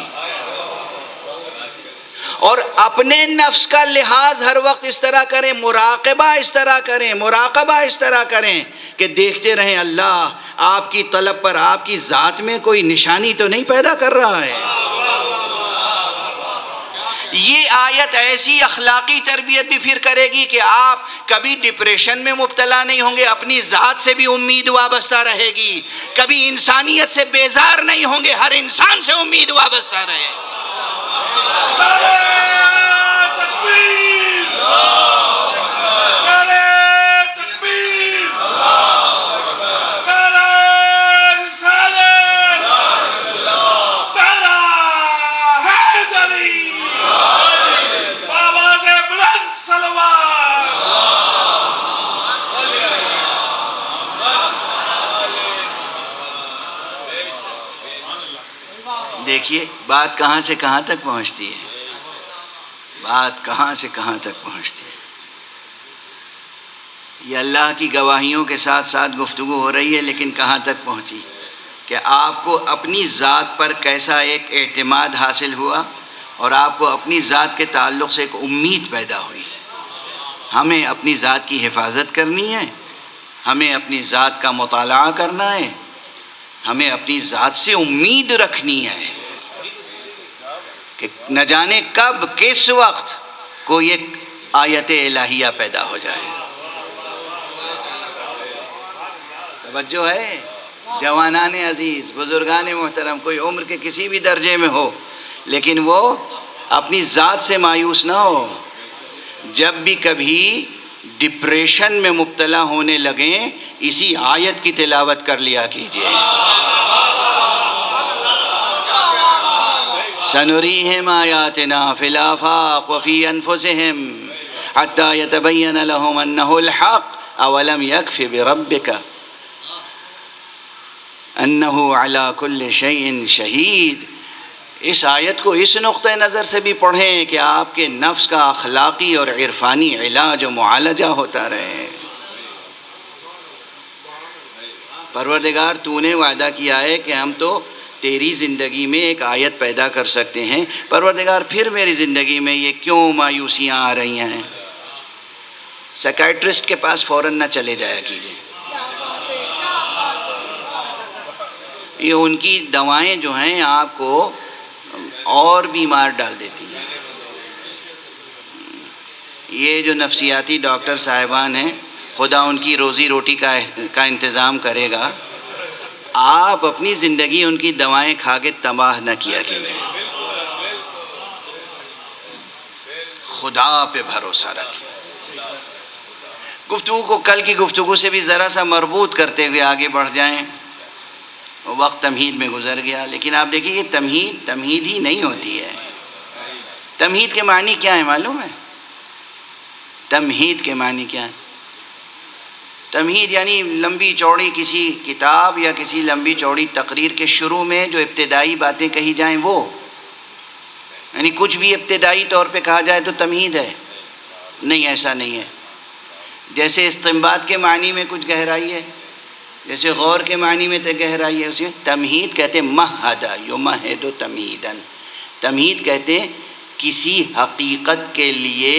اور اپنے نفس کا لحاظ ہر وقت اس طرح کریں، مراقبہ اس طرح کریں، مراقبہ اس طرح کریں کہ دیکھتے رہیں اللہ آپ کی طلب پر آپ کی ذات میں کوئی نشانی تو نہیں پیدا کر رہا ہے. یہ آیت ایسی اخلاقی تربیت بھی پھر کرے گی کہ آپ کبھی ڈپریشن میں مبتلا نہیں ہوں گے، اپنی ذات سے بھی امید وابستہ رہے گی، کبھی انسانیت سے بیزار نہیں ہوں گے، ہر انسان سے امید وابستہ رہے. دیکھیے بات کہاں سے کہاں تک پہنچتی ہے، بات کہاں سے کہاں تک پہنچتی ہے. یہ اللہ کی گواہیوں کے ساتھ ساتھ گفتگو ہو رہی ہے، لیکن کہاں تک پہنچی کہ آپ کو اپنی ذات پر کیسا ایک اعتماد حاصل ہوا اور آپ کو اپنی ذات کے تعلق سے ایک امید پیدا ہوئی. ہمیں اپنی ذات کی حفاظت کرنی ہے، ہمیں اپنی ذات کا مطالعہ کرنا ہے، ہمیں اپنی ذات سے امید رکھنی ہے کہ نہ جانے کب کس وقت کوئی ایک آیت الہیہ پیدا ہو جائے. توجہ ہے جوانان عزیز، بزرگان محترم، کوئی عمر کے کسی بھی درجے میں ہو لیکن وہ اپنی ذات سے مایوس نہ ہو. جب بھی کبھی ڈپریشن میں مبتلا ہونے لگیں اسی آیت کی تلاوت کر لیا کیجئے. سنریہم آیاتنا فی الآفاق وفی انفسہم حتی یتبین لہم انہ الحق اولم یکف بربک انہ علی کل شیء شہید. اس آیت کو اس نقطہ نظر سے بھی پڑھیں کہ آپ کے نفس کا اخلاقی اور عرفانی علاج و معالجہ ہوتا رہے. پروردگار تو نے وعدہ کیا ہے کہ ہم تو تیری زندگی میں ایک آیت پیدا کر سکتے ہیں. پروردگار پھر میری زندگی میں یہ کیوں مایوسیاں آ رہی ہیں؟ سائیکیٹرسٹ کے پاس فوراً نہ چلے جایا کیجئے. یہ ان کی دوائیں جو ہیں آپ کو اور بیمار ڈال دیتی ہیں. یہ جو نفسیاتی ڈاکٹر صاحبان ہیں خدا ان کی روزی روٹی کا انتظام کرے گا. آپ اپنی زندگی ان کی دوائیں کھا کے تباہ نہ کیا کیجیے. خدا پہ بھروسہ رکھیں۔ گفتگو کو کل کی گفتگو سے بھی ذرا سا مربوط کرتے ہوئے آگے بڑھ جائیں۔ وقت تمہید میں گزر گیا، لیکن آپ دیکھیں یہ تمہید ہی نہیں ہوتی ہے۔ تمہید کے معنی کیا ہے معلوم ہے؟ تمہید کے معنی کیا ہے؟ تمہید یعنی لمبی چوڑی کسی کتاب یا کسی لمبی چوڑی تقریر کے شروع میں جو ابتدائی باتیں کہی جائیں وہ، یعنی کچھ بھی ابتدائی طور پہ کہا جائے تو تمہید ہے؟ نہیں، ایسا نہیں ہے۔ جیسے استنباط کے معنی میں کچھ گہرائی ہے، جیسے غور کے معنی میں گہرائی ہے، اسے تمہید کہتے ہیں۔ مہدہ یمہد تمہیدن، تمہید کہتے ہیں کسی حقیقت کے لیے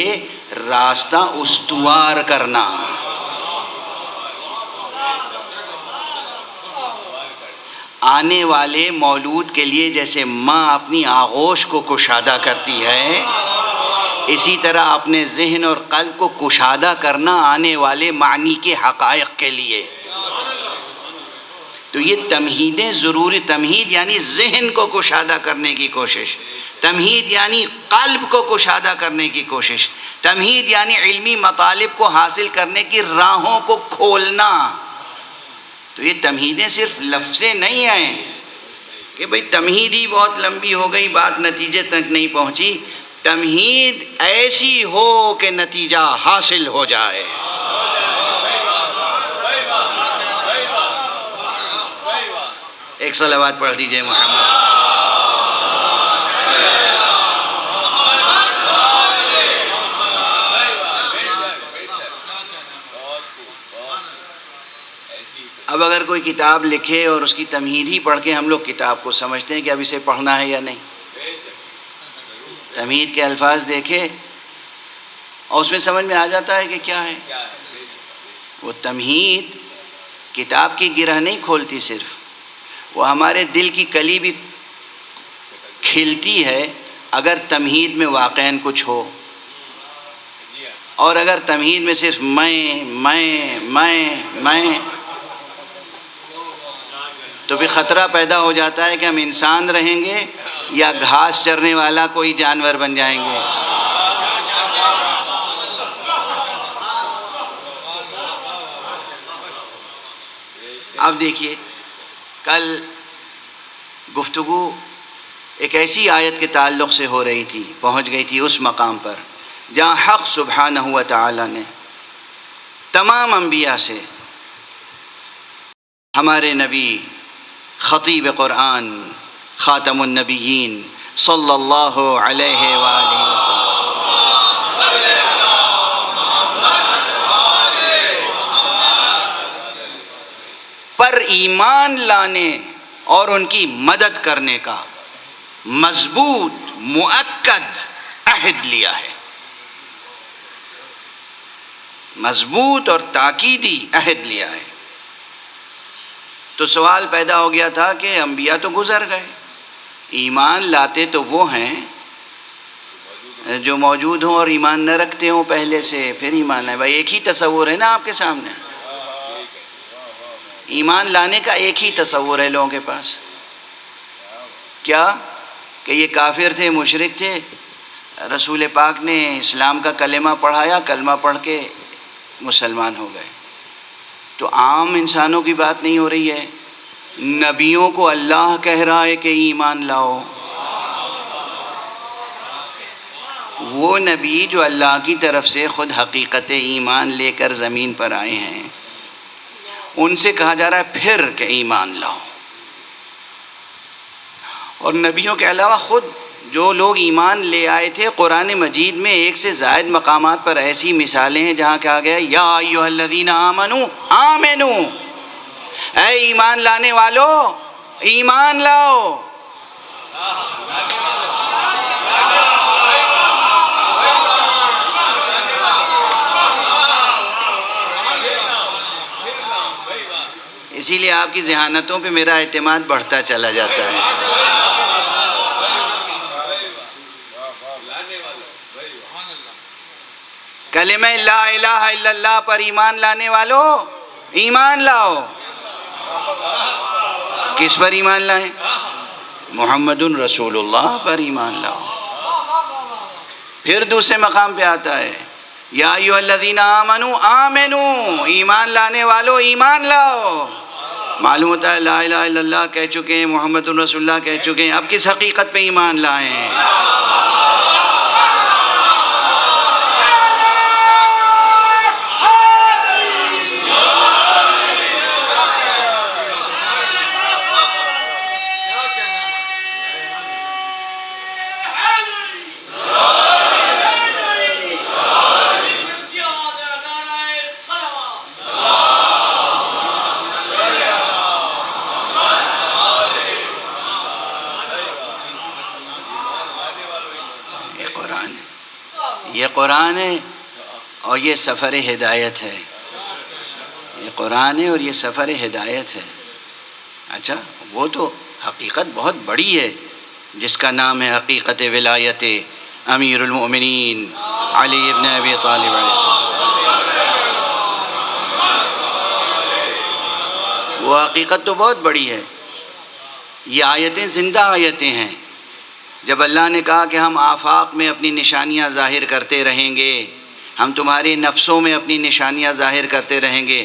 راستہ استوار کرنا۔ آنے والے مولود کے لیے جیسے ماں اپنی آغوش کو کشادہ کرتی ہے، اسی طرح اپنے ذہن اور قلب کو کشادہ کرنا آنے والے معنی کے حقائق کے لیے۔ تو یہ تمہیدیں ضروری، تمہید یعنی ذہن کو کشادہ کرنے کی کوشش، تمہید یعنی قلب کو کشادہ کرنے کی کوشش، تمہید یعنی علمی مطالب کو حاصل کرنے کی راہوں کو کھولنا۔ تو یہ تمہیدیں صرف لفظیں نہیں ہیں کہ بھئی تمہید ہی بہت لمبی ہو گئی، بات نتیجے تک نہیں پہنچی۔ تمہید ایسی ہو کہ نتیجہ حاصل ہو جائے۔ ایک صلوات پڑھ دیجئے محمد۔ اب اگر کوئی کتاب لکھے اور اس کی تمہید ہی پڑھ کے ہم لوگ کتاب کو سمجھتے ہیں کہ اب اسے پڑھنا ہے یا نہیں، تمہید کے الفاظ دیکھے اور اس میں سمجھ میں آ جاتا ہے کہ کیا ہے۔ وہ تمہید کتاب کی گرہ نہیں کھولتی، صرف وہ ہمارے دل کی کلی بھی کھلتی ہے اگر تمہید میں واقعاً کچھ ہو، اور اگر تمہید میں صرف میں تو بھی خطرہ پیدا ہو جاتا ہے کہ ہم انسان رہیں گے یا گھاس چرنے والا کوئی جانور بن جائیں گے۔ اب دیکھیے، کل گفتگو ایک ایسی آیت کے تعلق سے ہو رہی تھی، پہنچ گئی تھی اس مقام پر جہاں حق سبحانہ و تعالی نے تمام انبیاء سے، ہمارے نبی خطیب قرآن خاتم النبیین صلی اللہ علیہ وآلہ وسلم پر ایمان لانے اور ان کی مدد کرنے کا مضبوط مؤکد عہد لیا ہے، مضبوط اور تاکیدی عہد لیا ہے۔ تو سوال پیدا ہو گیا تھا کہ انبیاء تو گزر گئے، ایمان لاتے تو وہ ہیں جو موجود ہوں اور ایمان نہ رکھتے ہوں پہلے سے، پھر ایمان لائیں۔ بھائی ایک ہی تصور ہے نا آپ کے سامنے، ایمان لانے کا ایک ہی تصور ہے لوگوں کے پاس، کیا کہ یہ کافر تھے، مشرک تھے، رسول پاک نے اسلام کا کلمہ پڑھایا، کلمہ پڑھ کے مسلمان ہو گئے۔ تو عام انسانوں کی بات نہیں ہو رہی ہے، نبیوں کو اللہ کہہ رہا ہے کہ ایمان لاؤ۔ وہ نبی جو اللہ کی طرف سے خود حقیقت ایمان لے کر زمین پر آئے ہیں، ان سے کہا جا رہا ہے پھر کہ ایمان لاؤ۔ اور نبیوں کے علاوہ خود جو لوگ ایمان لے آئے تھے، قرآن مجید میں ایک سے زائد مقامات پر ایسی مثالیں ہیں جہاں کہا گیا یا ایھا الذین آمنوا آمنو، اے ایمان لانے والو ایمان لاؤ۔ اسی لیے آپ کی ذہانتوں پہ میرا اعتماد بڑھتا چلا جاتا ہے۔ کلمہ لا الہ الا اللہ پر ایمان لانے والو ایمان لاؤ۔ کس پر ایمان لائیں؟ محمد رسول اللہ پر ایمان لاؤ۔ پھر دوسرے مقام پہ آتا ہے یا ایھا الذین آمنوا آمنوا، ایمان لانے والو ایمان لاؤ۔ معلوم ہوتا ہے لا الہ الا اللہ کہہ چکے ہیں، محمد رسول اللہ کہہ چکے ہیں، اب کس حقیقت پہ ایمان لائیں؟ یہ قرآن ہے اور یہ سفر ہدایت ہے، یہ قرآن ہے اور یہ سفر ہدایت ہے۔ اچھا، وہ تو حقیقت بہت بڑی ہے جس کا نام ہے حقیقت ولایت امیر المؤمنین علی ابن ابی طالب علیہ السلام۔ وہ حقیقت تو بہت بڑی ہے۔ یہ آیتیں زندہ آیتیں ہیں۔ جب اللہ نے کہا کہ ہم آفاق میں اپنی نشانیاں ظاہر کرتے رہیں گے، ہم تمہارے نفسوں میں اپنی نشانیاں ظاہر کرتے رہیں گے،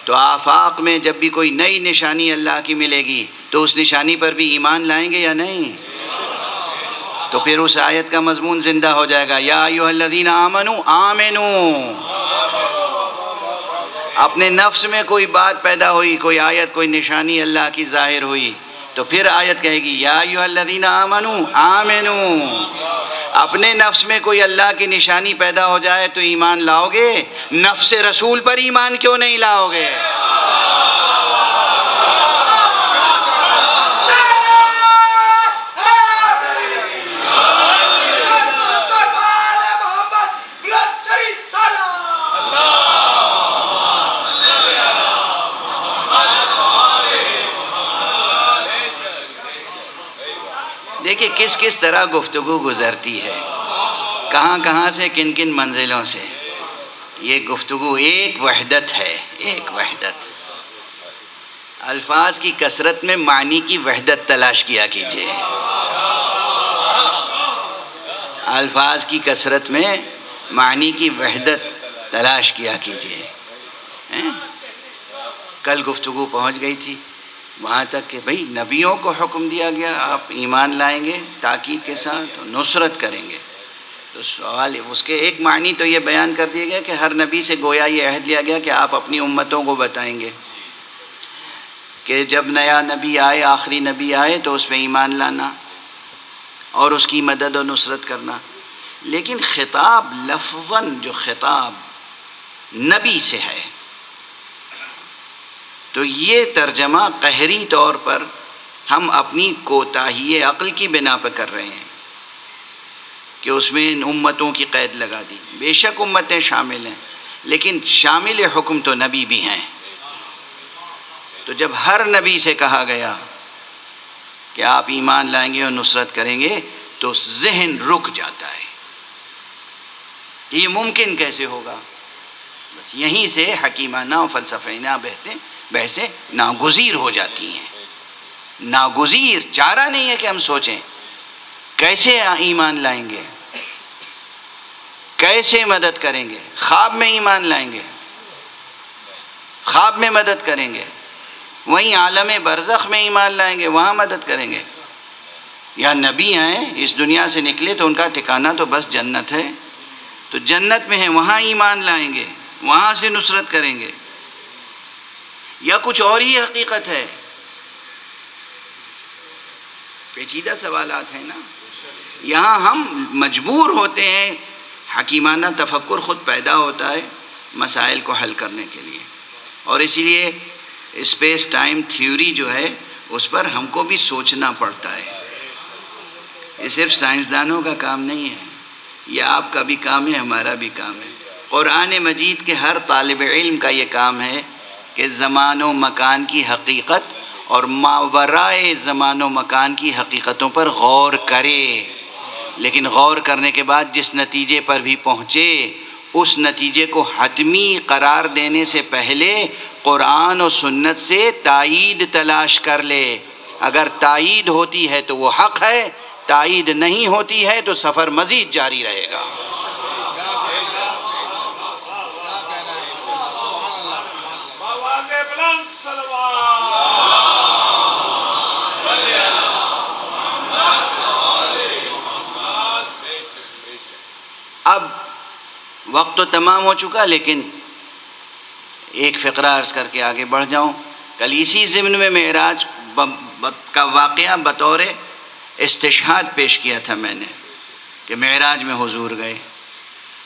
تو آفاق میں جب بھی کوئی نئی نشانی اللہ کی ملے گی تو اس نشانی پر بھی ایمان لائیں گے یا نہیں؟ تو پھر اس آیت کا مضمون زندہ ہو جائے گا، یا ایھا الذین آمنوا آمنوا۔ اپنے نفس میں کوئی بات پیدا ہوئی، کوئی آیت، کوئی نشانی اللہ کی ظاہر ہوئی، تو پھر آیت کہے گی یا ایھا الذین آمنوا آمنوا۔ اپنے نفس میں کوئی اللہ کی نشانی پیدا ہو جائے تو ایمان لاؤ گے، نفس رسول پر ایمان کیوں نہیں لاؤ گے؟ دیکھیں کس کس طرح گفتگو گزرتی ہے، کہاں کہاں سے، کن کن منزلوں سے۔ یہ گفتگو ایک وحدت ہے، ایک وحدت۔ الفاظ کی کثرت میں معنی کی وحدت تلاش کیا کیجیے، الفاظ کی کثرت میں معنی کی وحدت تلاش کیا کیجیے۔ کل گفتگو پہنچ گئی تھی وہاں تک کہ بھئی نبیوں کو حکم دیا گیا آپ ایمان لائیں گے تاکید کے ساتھ، نصرت کریں گے۔ تو سوال اس کے ایک معنی تو یہ بیان کر دیا گیا کہ ہر نبی سے گویا یہ عہد لیا گیا کہ آپ اپنی امتوں کو بتائیں گے کہ جب نیا نبی آئے، آخری نبی آئے تو اس پہ ایمان لانا اور اس کی مدد و نصرت کرنا۔ لیکن خطاب لفظاً جو خطاب نبی سے ہے تو یہ ترجمہ قہری طور پر ہم اپنی کوتاہی عقل کی بنا پر کر رہے ہیں کہ اس میں ان امتوں کی قید لگا دی۔ بے شک امتیں شامل ہیں لیکن شامل حکم تو نبی بھی ہیں۔ تو جب ہر نبی سے کہا گیا کہ آپ ایمان لائیں گے اور نصرت کریں گے تو ذہن رک جاتا ہے، یہ ممکن کیسے ہوگا؟ بس یہیں سے حکیمانہ و فلسفیانہ بحثیں ناگزیر ہو جاتی ہیں۔ ناگزیر، چارہ نہیں ہے کہ ہم سوچیں کیسے ایمان لائیں گے، کیسے مدد کریں گے۔ خواب میں ایمان لائیں گے، خواب میں مدد کریں گے، وہیں عالم برزخ میں ایمان لائیں گے، وہاں مدد کریں گے۔ یا نبی ہیں اس دنیا سے نکلے تو ان کا ٹھکانہ تو بس جنت ہے، تو جنت میں ہیں وہاں ایمان لائیں گے، وہاں سے نصرت کریں گے، یا کچھ اور ہی حقیقت ہے؟ پیچیدہ سوالات ہیں نا۔ یہاں ہم مجبور ہوتے ہیں، حکیمانہ تفکر خود پیدا ہوتا ہے مسائل کو حل کرنے کے لیے، اور اسی لیے اسپیس ٹائم تھیوری جو ہے اس پر ہم کو بھی سوچنا پڑتا ہے۔ یہ صرف سائنسدانوں کا کام نہیں ہے، یہ آپ کا بھی کام ہے، ہمارا بھی کام ہے۔ قرآن مجید کے ہر طالب علم کا یہ کام ہے کہ زمان و مکان کی حقیقت اور ماورائے زمان و مکان کی حقیقتوں پر غور کرے، لیکن غور کرنے کے بعد جس نتیجے پر بھی پہنچے اس نتیجے کو حتمی قرار دینے سے پہلے قرآن و سنت سے تائید تلاش کر لے۔ اگر تائید ہوتی ہے تو وہ حق ہے، تائید نہیں ہوتی ہے تو سفر مزید جاری رہے گا۔ اب وقت تو تمام ہو چکا، لیکن ایک فقرہ عرض کر کے آگے بڑھ جاؤں۔ کل اسی ضمن میں معراج کا واقعہ بطور استشہاد پیش کیا تھا میں نے کہ معراج میں حضور گئے۔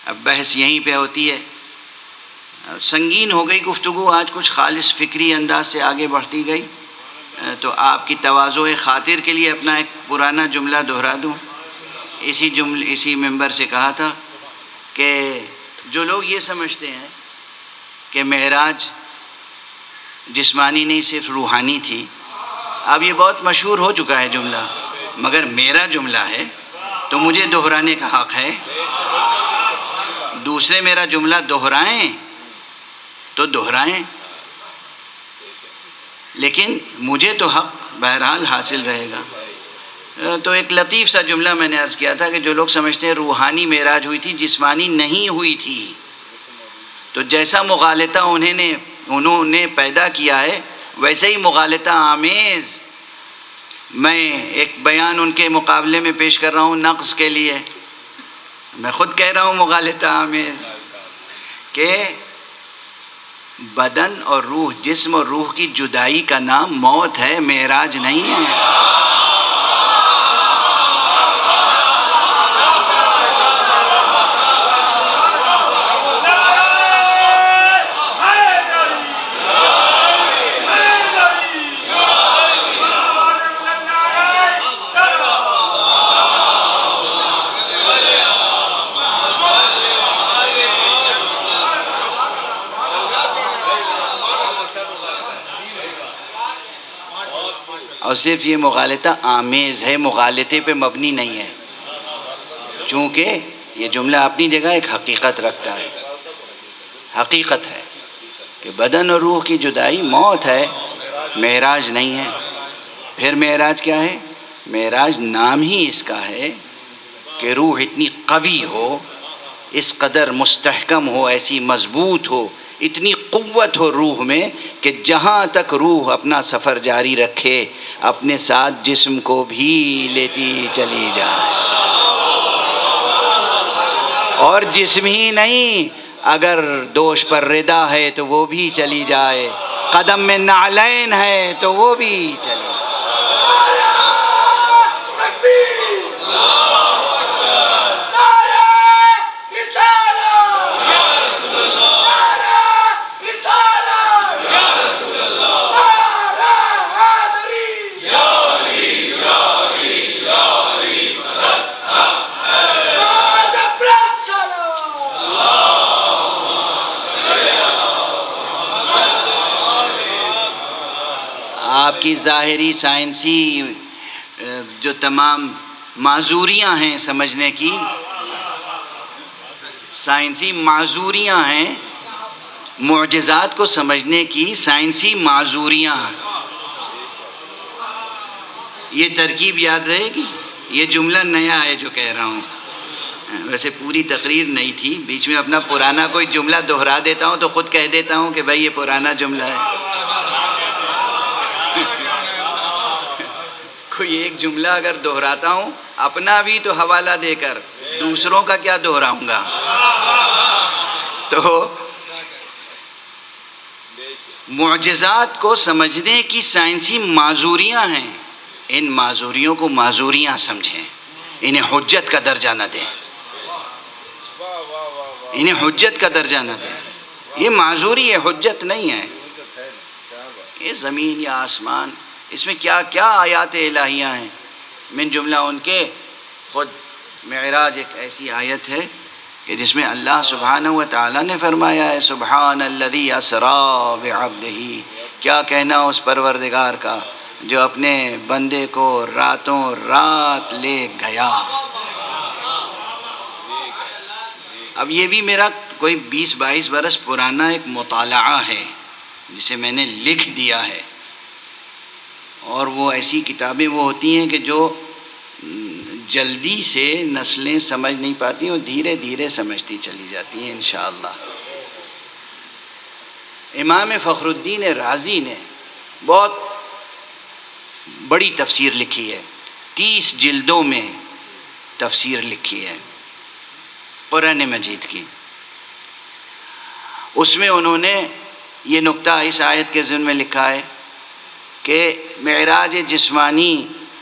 اب بحث یہیں پہ ہوتی ہے، سنگین ہو گئی گفتگو آج، کچھ خالص فکری انداز سے آگے بڑھتی گئی، تو آپ کی تواضع خاطر کے لیے اپنا ایک پرانا جملہ دہرا دوں۔ اسی ممبر سے کہا تھا کہ جو لوگ یہ سمجھتے ہیں کہ معراج جسمانی نہیں صرف روحانی تھی، اب یہ بہت مشہور ہو چکا ہے جملہ، مگر میرا جملہ ہے تو مجھے دہرانے کا حق ہے۔ دوسرے میرا جملہ دہرائیں تو دہرائیں، لیکن مجھے تو حق بہرحال حاصل رہے گا۔ تو ایک لطیف سا جملہ میں نے عرض کیا تھا کہ جو لوگ سمجھتے ہیں روحانی معراج ہوئی تھی، جسمانی نہیں ہوئی تھی، تو جیسا مغالطہ انہوں نے پیدا کیا ہے، ویسے ہی مغالطہ آمیز میں ایک بیان ان کے مقابلے میں پیش کر رہا ہوں نقص کے لیے۔ میں خود کہہ رہا ہوں مغالطہ آمیز کہ بدن اور روح، جسم اور روح کی جدائی کا نام موت ہے، معراج نہیں ہے۔ اور صرف یہ مغالطہ آمیز ہے، مغالطے پہ مبنی نہیں ہے، چونکہ یہ جملہ اپنی جگہ ایک حقیقت رکھتا ہے۔ حقیقت ہے کہ بدن اور روح کی جدائی موت ہے، معراج نہیں ہے۔ پھر معراج کیا ہے؟ معراج نام ہی اس کا ہے کہ روح اتنی قوی ہو، اس قدر مستحکم ہو، ایسی مضبوط ہو، اتنی قوت ہو روح میں کہ جہاں تک روح اپنا سفر جاری رکھے اپنے ساتھ جسم کو بھی لیتی چلی جائے، اور جسم ہی نہیں، اگر دوش پر ردا ہے تو وہ بھی چلی جائے، قدم میں نعلین ہے تو وہ بھی چلی جائے۔ آپ کی ظاہری سائنسی جو تمام معذوریاں ہیں سمجھنے کی، سائنسی معذوریاں ہیں، معجزات کو سمجھنے کی سائنسی معذوریاں ہیں، یہ ترکیب یاد رہے گی۔ یہ جملہ نیا ہے جو کہہ رہا ہوں، ویسے پوری تقریر نہیں تھی، بیچ میں اپنا پرانا کوئی جملہ دہرا دیتا ہوں تو خود کہہ دیتا ہوں کہ بھائی یہ پرانا جملہ ہے۔ کوئی ایک جملہ اگر دہراتا ہوں اپنا بھی تو حوالہ دے کر، دوسروں کا کیا دہراؤں گا؟ تو معجزات کو سمجھنے کی سائنسی معذوریاں ہیں، ان معذوریوں کو معذوریاں سمجھیں، انہیں حجت کا درجہ نہ دیں، انہیں حجت کا درجہ نہ دیں۔ یہ معذوری ہے، حجت نہیں ہے۔ یہ زمین یا آسمان، اس میں کیا کیا آیات الہیہ ہیں، من جملہ ان کے خود معراج ایک ایسی آیت ہے کہ جس میں اللہ سبحانہ و تعالیٰ نے فرمایا ہے سبحان الذی اسریٰ بعبدہ، کیا کہنا اس پروردگار کا جو اپنے بندے کو راتوں رات لے گیا۔ اب یہ بھی میرا کوئی 20-22 برس پرانا ایک مطالعہ ہے جسے میں نے لکھ دیا ہے، اور وہ ایسی کتابیں وہ ہوتی ہیں کہ جلدی سے نسلیں سمجھ نہیں پاتی اور دھیرے دھیرے سمجھتی چلی جاتی ہیں انشاءاللہ۔ امام فخر الدین رازی نے بہت بڑی تفسیر لکھی ہے، 30 جلدوں میں تفسیر لکھی ہے قرآن مجید کی۔ اس میں انہوں نے یہ نقطہ اس آیت کے ضمن میں لکھا ہے کہ معراج جسمانی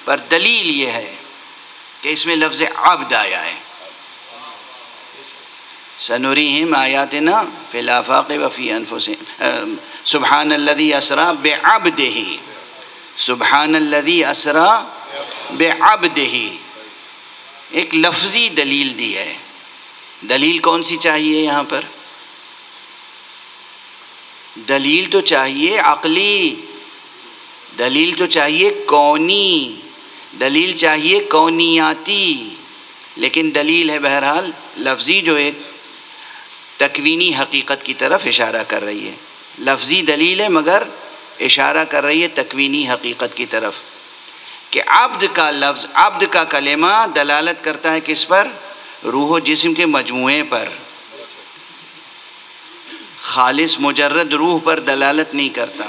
پر دلیل یہ ہے کہ اس میں لفظ عبد آیا ہے، سنریہم آیاتنا فی الآفاق وفی انفسہم، سبحان الذی اسری بعبدہ، سبحان الذی اسری بعبدہ، ایک لفظی دلیل دی ہے۔ دلیل کون سی چاہیے یہاں پر؟ دلیل تو چاہیے عقلی، دلیل تو چاہیے کونی، دلیل چاہیے کونیاتی، لیکن دلیل ہے بہرحال لفظی جو ایک تکوینی حقیقت کی طرف اشارہ کر رہی ہے۔ لفظی دلیل ہے مگر اشارہ کر رہی ہے تکوینی حقیقت کی طرف، کہ عبد کا لفظ، عبد کا کلمہ دلالت کرتا ہے کس پر؟ روح و جسم کے مجموعے پر، خالص مجرد روح پر دلالت نہیں کرتا۔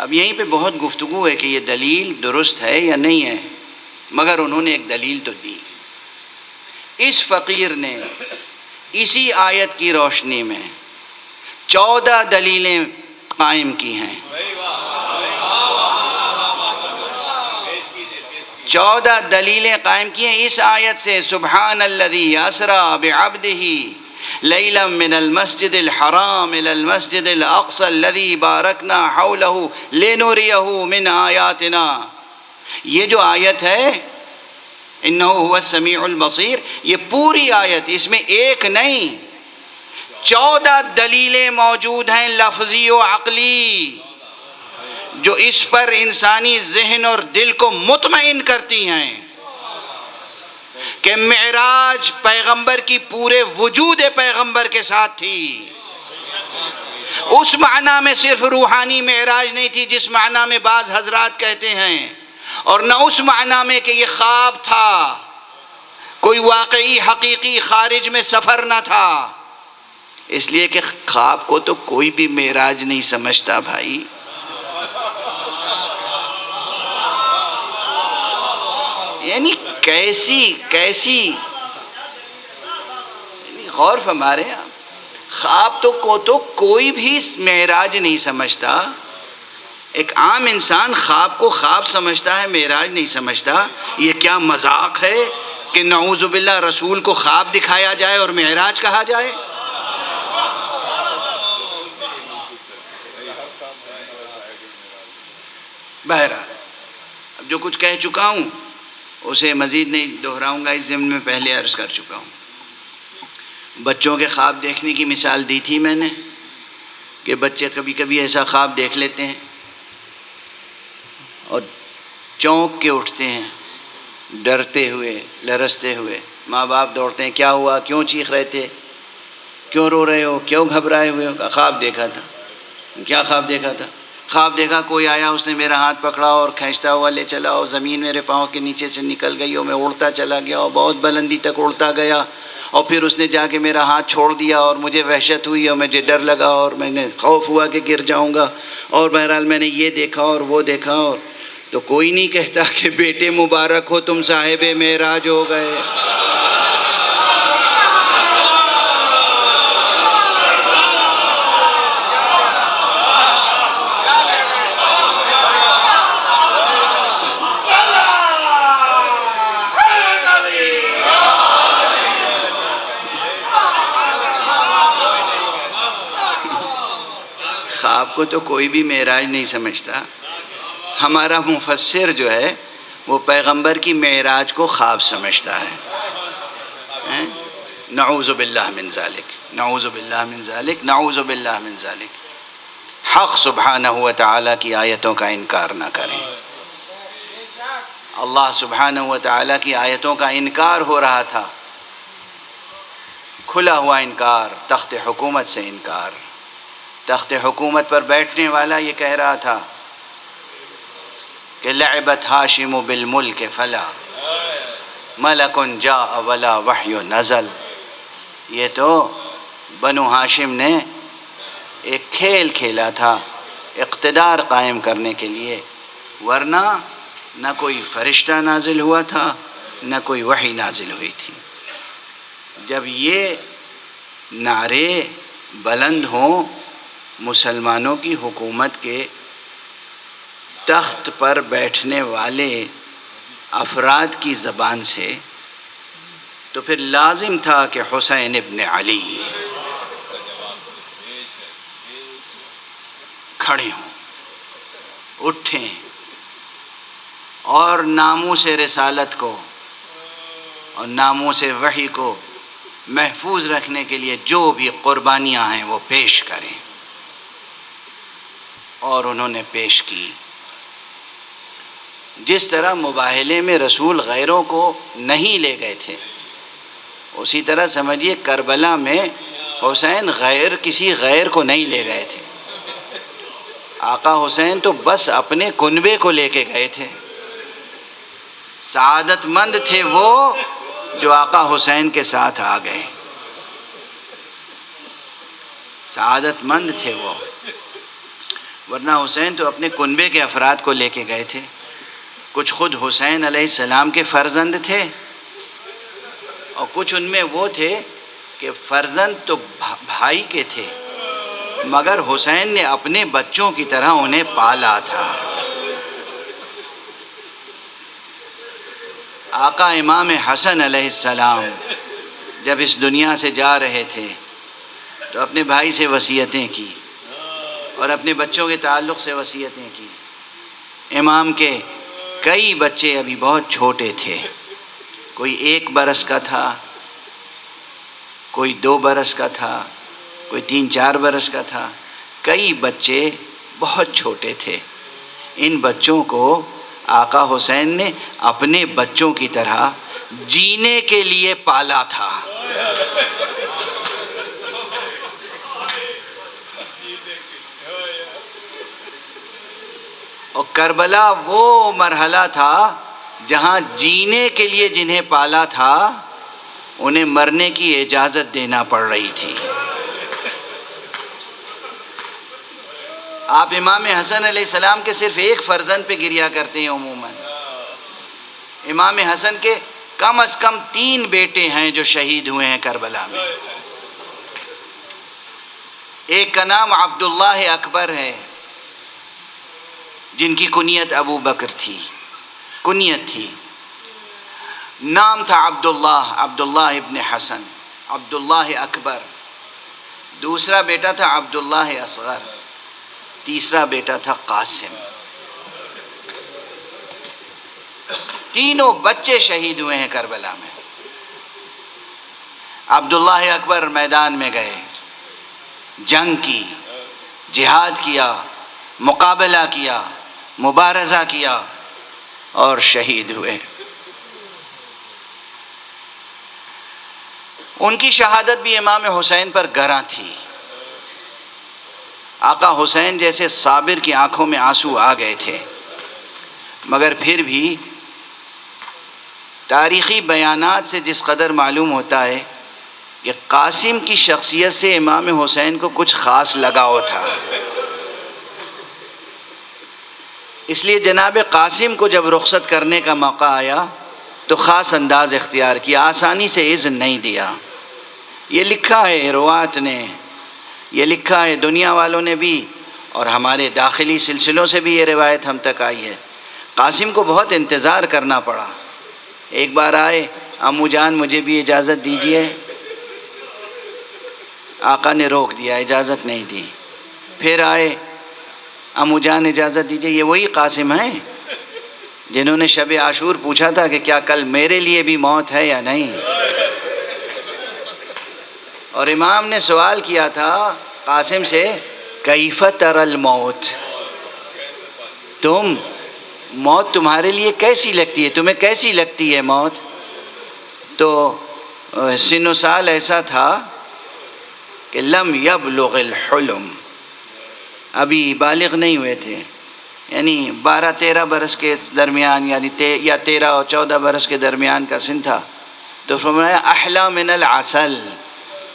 اب یہیں پہ بہت گفتگو ہے کہ یہ دلیل درست ہے یا نہیں ہے، مگر انہوں نے ایک دلیل تو دی۔ اس فقیر نے اسی آیت کی روشنی میں 14 دلیلیں قائم کی ہیں، 14 دلیلیں قائم کی ہیں اس آیت سے۔ سبحان الذی اسری بعبدہ لیلا من المسجد الحرام الى المسجد الاقصى الذی بارکنا حولہ لنریہ من آیاتنا، یہ جو آیت ہے انہ هو السمیع البصیر، یہ پوری آیت، اس میں ایک نہیں 14 دلیلیں موجود ہیں لفظی و عقلی، جو اس پر انسانی ذہن اور دل کو مطمئن کرتی ہیں کہ معراج پیغمبر کی پورے وجود پیغمبر کے ساتھ تھی۔ اس معنی میں صرف روحانی معراج نہیں تھی جس معنی میں بعض حضرات کہتے ہیں، اور نہ اس معنی میں کہ یہ خواب تھا، کوئی واقعی حقیقی خارج میں سفر نہ تھا، اس لیے کہ خواب کو تو کوئی بھی معراج نہیں سمجھتا بھائی۔ یعنی کیسی غور فرما رہے ہیں، خواب تو کوئی بھی معراج نہیں سمجھتا۔ ایک عام انسان خواب کو خواب سمجھتا ہے، معراج نہیں سمجھتا۔ یہ کیا مذاق ہے کہ نعوذ باللہ رسول کو خواب دکھایا جائے اور معراج کہا جائے؟ بہرحال اب جو کچھ کہہ چکا ہوں اسے مزید نہیں دہراؤں گا، اس ضمن میں پہلے عرض کر چکا ہوں۔ بچوں کے خواب دیکھنے کی مثال دی تھی میں نے کہ بچے کبھی کبھی ایسا خواب دیکھ لیتے ہیں اور چونک کے اٹھتے ہیں، ڈرتے ہوئے لرزتے ہوئے، ماں باپ دوڑتے ہیں، کیا ہوا، کیوں چیخ رہے تھے، کیوں رو رہے ہو، کیوں گھبرائے ہوئے ہو؟ خواب دیکھا تھا۔ کیا خواب دیکھا تھا؟ خواب دیکھا کوئی آیا، اس نے میرا ہاتھ پکڑا اور کھینچتا ہوا لے چلا، اور زمین میرے پاؤں کے نیچے سے نکل گئی اور میں اڑتا چلا گیا اور بہت بلندی تک اڑتا گیا، اور پھر اس نے جا کے میرا ہاتھ چھوڑ دیا اور مجھے وحشت ہوئی اور مجھے ڈر لگا اور میں نے خوف ہوا کہ گر جاؤں گا، اور بہرحال میں نے یہ دیکھا اور وہ دیکھا۔ اور تو کوئی نہیں کہتا کہ بیٹے مبارک ہو، تم صاحب معراج ہو گئے۔ خواب کو تو کوئی بھی معراج نہیں سمجھتا۔ ہمارا مفسر جو ہے وہ پیغمبر کی معراج کو خواب سمجھتا ہے۔ نعوذ باللہ من ذالک، نعوذ باللہ من ذالک، نعوذ باللہ من ذالک۔ حق سبحانہ و تعالیٰ کی آیتوں کا انکار نہ کریں۔ اللہ سبحانہ و تعالیٰ کی آیتوں کا انکار ہو رہا تھا، کھلا ہوا انکار، تخت حکومت سے انکار۔ تخت حکومت پر بیٹھنے والا یہ کہہ رہا تھا کہ لعبت ہاشم بالملک فلا، ملک جاء ولا وحی نزل. یہ تو بنو ہاشم نے ایک کھیل کھیلا تھا اقتدار قائم کرنے کے لیے، ورنہ نہ کوئی فرشتہ نازل ہوا تھا نہ کوئی وحی نازل ہوئی تھی. جب یہ نعرے بلند ہوں مسلمانوں کی حکومت کے تخت پر بیٹھنے والے افراد کی زبان سے، تو پھر لازم تھا کہ حسین ابن علی کھڑے ہوں، اٹھیں اور ناموس رسالت کو اور ناموس وحی کو محفوظ رکھنے کے لیے جو بھی قربانیاں ہیں وہ پیش کریں. اور انہوں نے پیش کی. جس طرح مباہلے میں رسول غیروں کو نہیں لے گئے تھے، اسی طرح سمجھیے کربلا میں حسین کسی غیر کو نہیں لے گئے تھے. آقا حسین تو بس اپنے کنبے کو لے کے گئے تھے. سعادت مند تھے وہ جو آقا حسین کے ساتھ آ گئے. سعادت مند تھے وہ، ورنہ حسین تو اپنے کنبے کے افراد کو لے کے گئے تھے. کچھ خود حسین علیہ السلام کے فرزند تھے اور کچھ ان میں وہ تھے کہ فرزند تو بھائی کے تھے مگر حسین نے اپنے بچوں کی طرح انہیں پالا تھا. آقا امام حسن علیہ السلام جب اس دنیا سے جا رہے تھے تو اپنے بھائی سے وصیتیں کی اور اپنے بچوں کے تعلق سے وصیتیں کی. امام کے کئی بچے ابھی بہت چھوٹے تھے، کوئی 1 برس کا تھا، کوئی 2 برس کا تھا، کوئی 3-4 برس کا تھا. کئی بچے بہت چھوٹے تھے. ان بچوں کو آقا حسین نے اپنے بچوں کی طرح جینے کے لیے پالا تھا. اور کربلا وہ مرحلہ تھا جہاں جینے کے لیے جنہیں پالا تھا انہیں مرنے کی اجازت دینا پڑ رہی تھی. آپ امام حسن علیہ السلام کے صرف ایک فرزند پہ گریا کرتے ہیں عموماً. امام حسن کے کم از کم 3 بیٹے ہیں جو شہید ہوئے ہیں کربلا میں. ایک کا نام عبداللہ اکبر ہے جن کی کنیت ابو بکر تھی، کنیت تھی. نام تھا عبداللہ ابن حسن، عبداللہ اکبر. دوسرا بیٹا تھا عبداللہ اصغر، تیسرا بیٹا تھا قاسم. تینوں بچے شہید ہوئے ہیں کربلا میں. عبداللہ اکبر میدان میں گئے، جنگ کی، جہاد کیا، مقابلہ کیا، مبارزہ کیا اور شہید ہوئے. ان کی شہادت بھی امام حسین پر گراں تھی. آقا حسین جیسے صابر کی آنکھوں میں آنسو آ گئے تھے، مگر پھر بھی تاریخی بیانات سے جس قدر معلوم ہوتا ہے کہ قاسم کی شخصیت سے امام حسین کو کچھ خاص لگاؤ تھا. اس لیے جناب قاسم کو جب رخصت کرنے کا موقع آیا تو خاص انداز اختیار کیا، آسانی سے اذن نہیں دیا. یہ لکھا ہے روات نے، یہ لکھا ہے دنیا والوں نے بھی، اور ہمارے داخلی سلسلوں سے بھی یہ روایت ہم تک آئی ہے. قاسم کو بہت انتظار کرنا پڑا. ایک بار آئے، امو جان مجھے بھی اجازت دیجیے. آقا نے روک دیا، اجازت نہیں دی. پھر آئے، امو جان اجازت دیجیے. یہ وہی قاسم ہیں جنہوں نے شب عاشور پوچھا تھا کہ کیا کل میرے لیے بھی موت ہے یا نہیں. اور امام نے سوال کیا تھا قاسم سے، کیف تر الموت، موت تمہارے لیے کیسی لگتی ہے، تمہیں کیسی لگتی ہے موت؟ تو سن و سال ایسا تھا کہ لم یبلغ الحلم، ابھی بالغ نہیں ہوئے تھے. یعنی 12-13 برس کے درمیان، یعنی یا 13 اور 14 برس کے درمیان کا سن تھا. تو فرمایا احلی من العسل،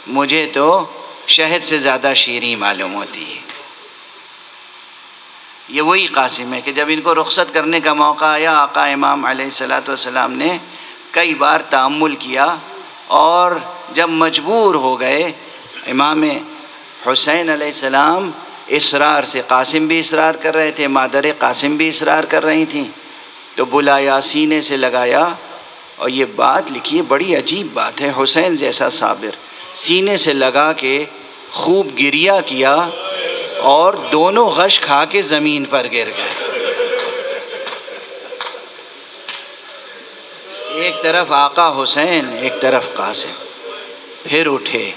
مجھے تو شہد سے زیادہ شیریں معلوم ہوتی ہے. یہ وہی قاسم ہے کہ جب ان کو رخصت کرنے کا موقع آیا، آقا امام علیہ الصلاۃ والسلام نے کئی بار تأمل کیا، اور جب مجبور ہو گئے، امام حسین علیہ السلام اصرار سے، قاسم بھی اصرار کر رہے تھے، مادر قاسم بھی اصرار کر رہی تھیں، تو بلایا، سینے سے لگایا. اور یہ بات لکھیے، بڑی عجیب بات ہے، حسین جیسا صابر سینے سے لگا کے خوب گریہ کیا، اور دونوں غش کھا کے زمین پر گر گئے. ایک طرف آقا حسین، ایک طرف قاسم. پھر اٹھے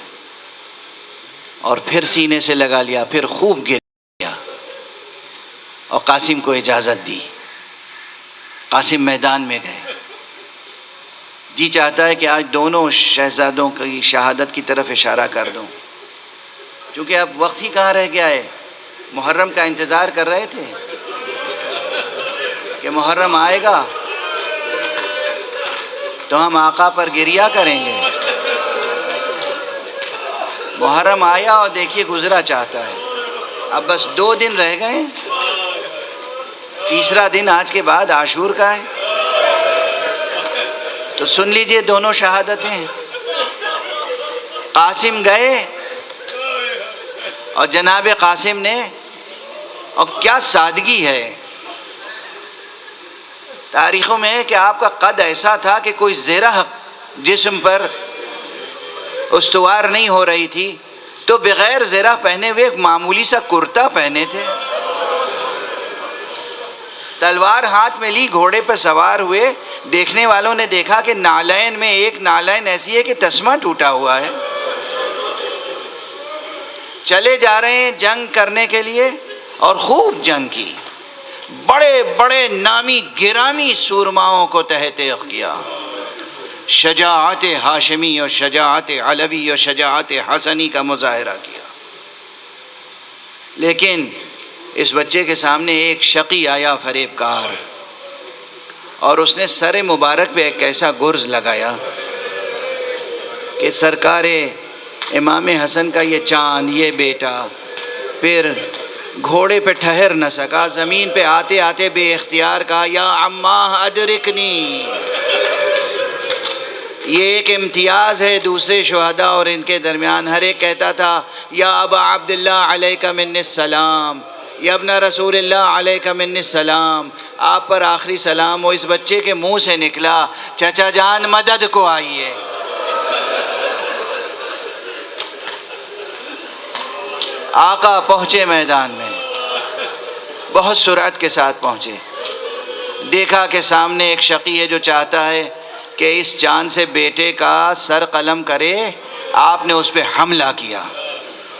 اور پھر سینے سے لگا لیا، پھر خوب گریا، اور قاسم کو اجازت دی. قاسم میدان میں گئے. جی چاہتا ہے کہ آج دونوں شہزادوں کی شہادت کی طرف اشارہ کر دوں، کیونکہ اب وقت ہی کہاں رہ گیا ہے. محرم کا انتظار کر رہے تھے کہ محرم آئے گا تو ہم آقا پر گریہ کریں گے. محرم آیا اور دیکھیے گزرا چاہتا ہے. اب بس 2 دن رہ گئے، تیسرا دن آج کے بعد عاشور کا ہے. تو سن لیجئے دونوں شہادتیں. قاسم گئے، اور جناب قاسم نے، اور کیا سادگی ہے تاریخوں میں ہے کہ آپ کا قد ایسا تھا کہ کوئی زرہ جسم پر استوار نہیں ہو رہی تھی، تو بغیر زرہ پہنے ہوئے ایک معمولی سا کرتا پہنے تھے. تلوار ہاتھ میں لی، گھوڑے پہ سوار ہوئے. دیکھنے والوں نے دیکھا کہ نالین میں ایک نالین ایسی ہے کہ تسمہ ٹوٹا ہوا ہے. چلے جا رہے ہیں جنگ کرنے کے لیے، اور خوب جنگ کی. بڑے بڑے نامی گرامی سورماؤں کو تحت کیا. شجاعت ہاشمی اور شجاعت علوی اور شجاعت حسنی کا مظاہرہ کیا. لیکن اس بچے کے سامنے ایک شقی آیا، فریب کار، اور اس نے سر مبارک پہ ایک ایسا گرز لگایا کہ سرکار امام حسن کا یہ چاند، یہ بیٹا، پھر گھوڑے پہ ٹھہر نہ سکا. زمین پہ آتے آتے بے اختیار کہا، یا عماہ ادرکنی. یہ ایک امتیاز ہے دوسرے شہداء اور ان کے درمیان. ہر ایک کہتا تھا، یا ابا عبداللہ علیک منی السلام، یا ابن رسول اللہ علیک منی السلام. آپ پر آخری سلام. وہ اس بچے کے منہ سے نکلا، چچا جان مدد کو آئیے. آقا پہنچے میدان میں، بہت سرعت کے ساتھ پہنچے. دیکھا کہ سامنے ایک شقی ہے جو چاہتا ہے کہ اس چاند سے بیٹے کا سر قلم کرے. آپ نے اس پہ حملہ کیا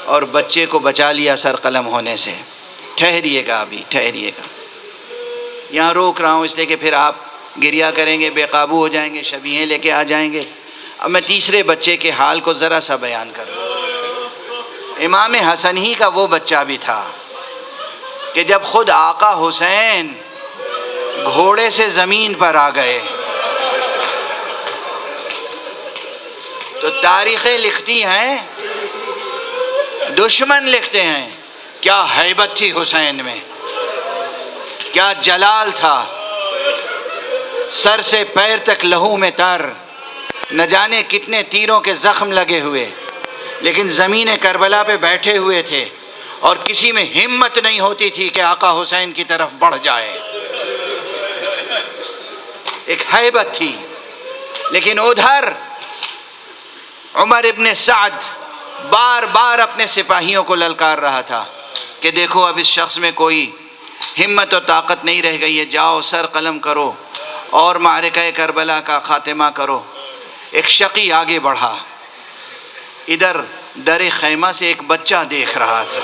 اور بچے کو بچا لیا سر قلم ہونے سے. ٹھہریے گا، ابھی ٹھہریے گا، یہاں روک رہا ہوں اس لیے کہ پھر آپ گریہ کریں گے، بے قابو ہو جائیں گے، شبیہیں لے کے آ جائیں گے. اب میں تیسرے بچے کے حال کو ذرا سا بیان کروں. امام حسن ہی کا وہ بچہ بھی تھا کہ جب خود آقا حسین گھوڑے سے زمین پر آ گئے تو تاریخیں لکھتی ہیں، دشمن لکھتے ہیں، کیا ہیبت تھی حسین میں، کیا جلال تھا. سر سے پیر تک لہو میں تر، نہ جانے کتنے تیروں کے زخم لگے ہوئے، لیکن زمین کربلا پہ بیٹھے ہوئے تھے، اور کسی میں ہمت نہیں ہوتی تھی کہ آقا حسین کی طرف بڑھ جائے. ایک ہیبت تھی. لیکن ادھر عمر ابن سعد بار بار اپنے سپاہیوں کو للکار رہا تھا کہ دیکھو اب اس شخص میں کوئی ہمت و طاقت نہیں رہ گئی ہے، جاؤ سر قلم کرو اور معرکہ کربلا کا خاتمہ کرو. ایک شقی آگے بڑھا. ادھر در خیمہ سے ایک بچہ دیکھ رہا تھا.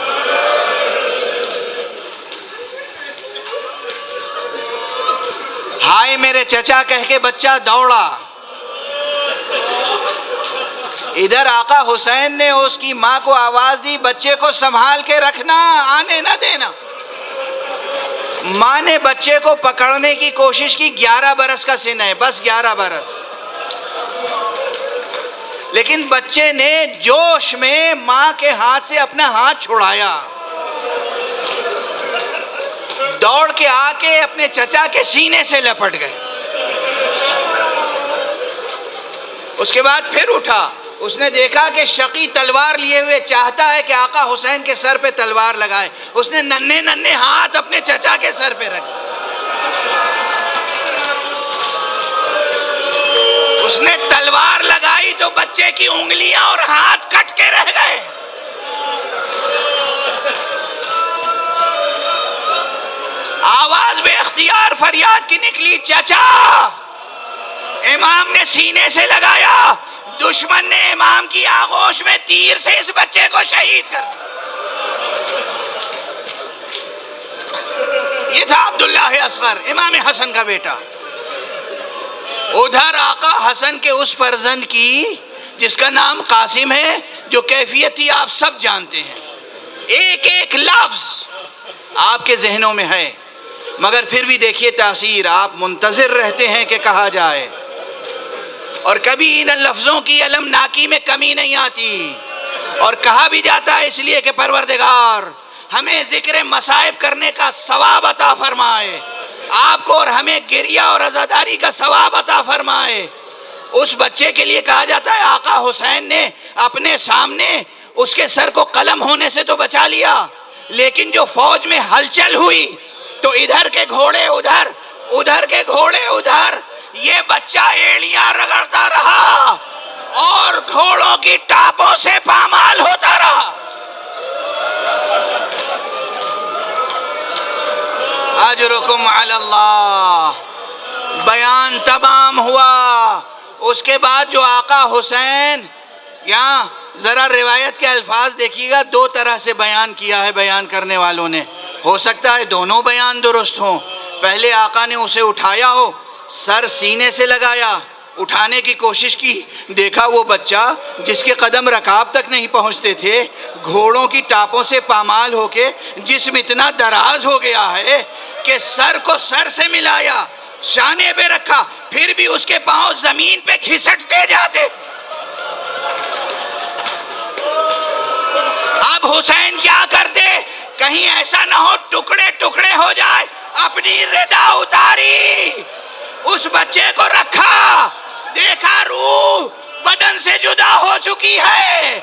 ہائے میرے چچا کہہ کے بچہ دوڑا. ادھر آقا حسین نے اس کی ماں کو آواز دی، بچے کو سنبھال کے رکھنا، آنے نہ دینا. ماں نے بچے کو پکڑنے کی کوشش کی، 11 برس کا سن ہے، بس 11 برس، لیکن بچے نے جوش میں ماں کے ہاتھ سے اپنا ہاتھ چھڑایا، دوڑ کے آ کے اپنے چچا کے سینے سے لپٹ گئے۔ اس کے بعد پھر اٹھا، اس نے دیکھا کہ شقی تلوار لیے ہوئے چاہتا ہے کہ آقا حسین کے سر پہ تلوار لگائے، اس نے ننھے ننھے ہاتھ اپنے چچا کے سر پہ رکھے، اس نے تلوار لگائی تو بچے کی انگلیاں اور ہاتھ کٹ کے رہ گئے۔ آواز بے اختیار فریاد کی نکلی، چچا! امام نے سینے سے لگایا، دشمن نے امام کی آغوش میں تیر سے اس بچے کو شہید کر دیا۔ یہ تھا عبداللہ اصغر، امام حسن کا بیٹا۔ ادھر آقا حسن کے اس فرزند کی جس کا نام قاسم ہے، جو کیفیت تھی آپ سب جانتے ہیں، ایک ایک لفظ آپ کے ذہنوں میں ہے، مگر پھر بھی دیکھیے تاثیر، آپ منتظر رہتے ہیں کہ کہا جائے، اور کبھی ان لفظوں کی المناکی میں کمی نہیں آتی، اور کہا بھی جاتا ہے اس لیے کہ پروردگار ہمیں ذکر مصائب کرنے کا ثواب عطا فرمائے، آپ کو اور ہمیں گریہ اور عزاداری کا ثواب عطا فرمائے۔ اس بچے کے لیے کہا جاتا ہے آقا حسین نے اپنے سامنے اس کے سر کو قلم ہونے سے تو بچا لیا، لیکن جو فوج میں ہلچل ہوئی تو ادھر کے گھوڑے ادھر، ادھر کے گھوڑے ادھر، یہ بچہ ایڑیاں رگڑتا رہا اور گھوڑوں کی ٹاپوں سے پامال ہوتا رہا۔ اجرکم علی اللہ۔ بیان تمام ہوا۔ اس کے بعد جو آقا حسین، یہاں ذرا روایت کے الفاظ دیکھیے گا، دو طرح سے بیان کیا ہے بیان کرنے والوں نے، ہو سکتا ہے دونوں بیان درست ہوں۔ پہلے آقا نے اسے اٹھایا ہو، سر سینے سے لگایا، اٹھانے کی کوشش کی، دیکھا وہ بچہ جس کے قدم رکاب تک نہیں پہنچتے تھے، گھوڑوں کی ٹاپوں سے پامال ہو کے جسم اتنا دراز ہو گیا ہے کہ سر کو سر سے ملایا، شانے پہ رکھا، پھر بھی اس کے پاؤں زمین پہ گھسٹتے جاتے تھے۔ اب حسین کیا کرتے؟ کہیں ایسا نہ ہو ٹکڑے ٹکڑے ہو جائے، اپنی ردا اتاری، اس بچے کو رکھا، دیکھا روح بدن سے جدا ہو چکی ہے،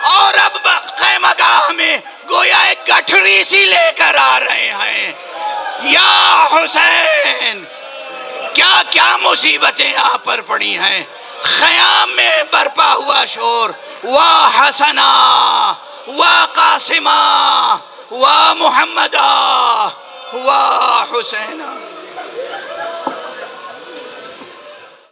اور اب خیمہ گاہ میں گویا ایک گٹھڑی سی لے کر آ رہے ہیں۔ یا حسین، کیا کیا مصیبتیں یہاں پر پڑی ہیں۔ خیام میں برپا ہوا شور، واہ حسنا واہ قاسمہ واہ محمدہ واہ حسینہ۔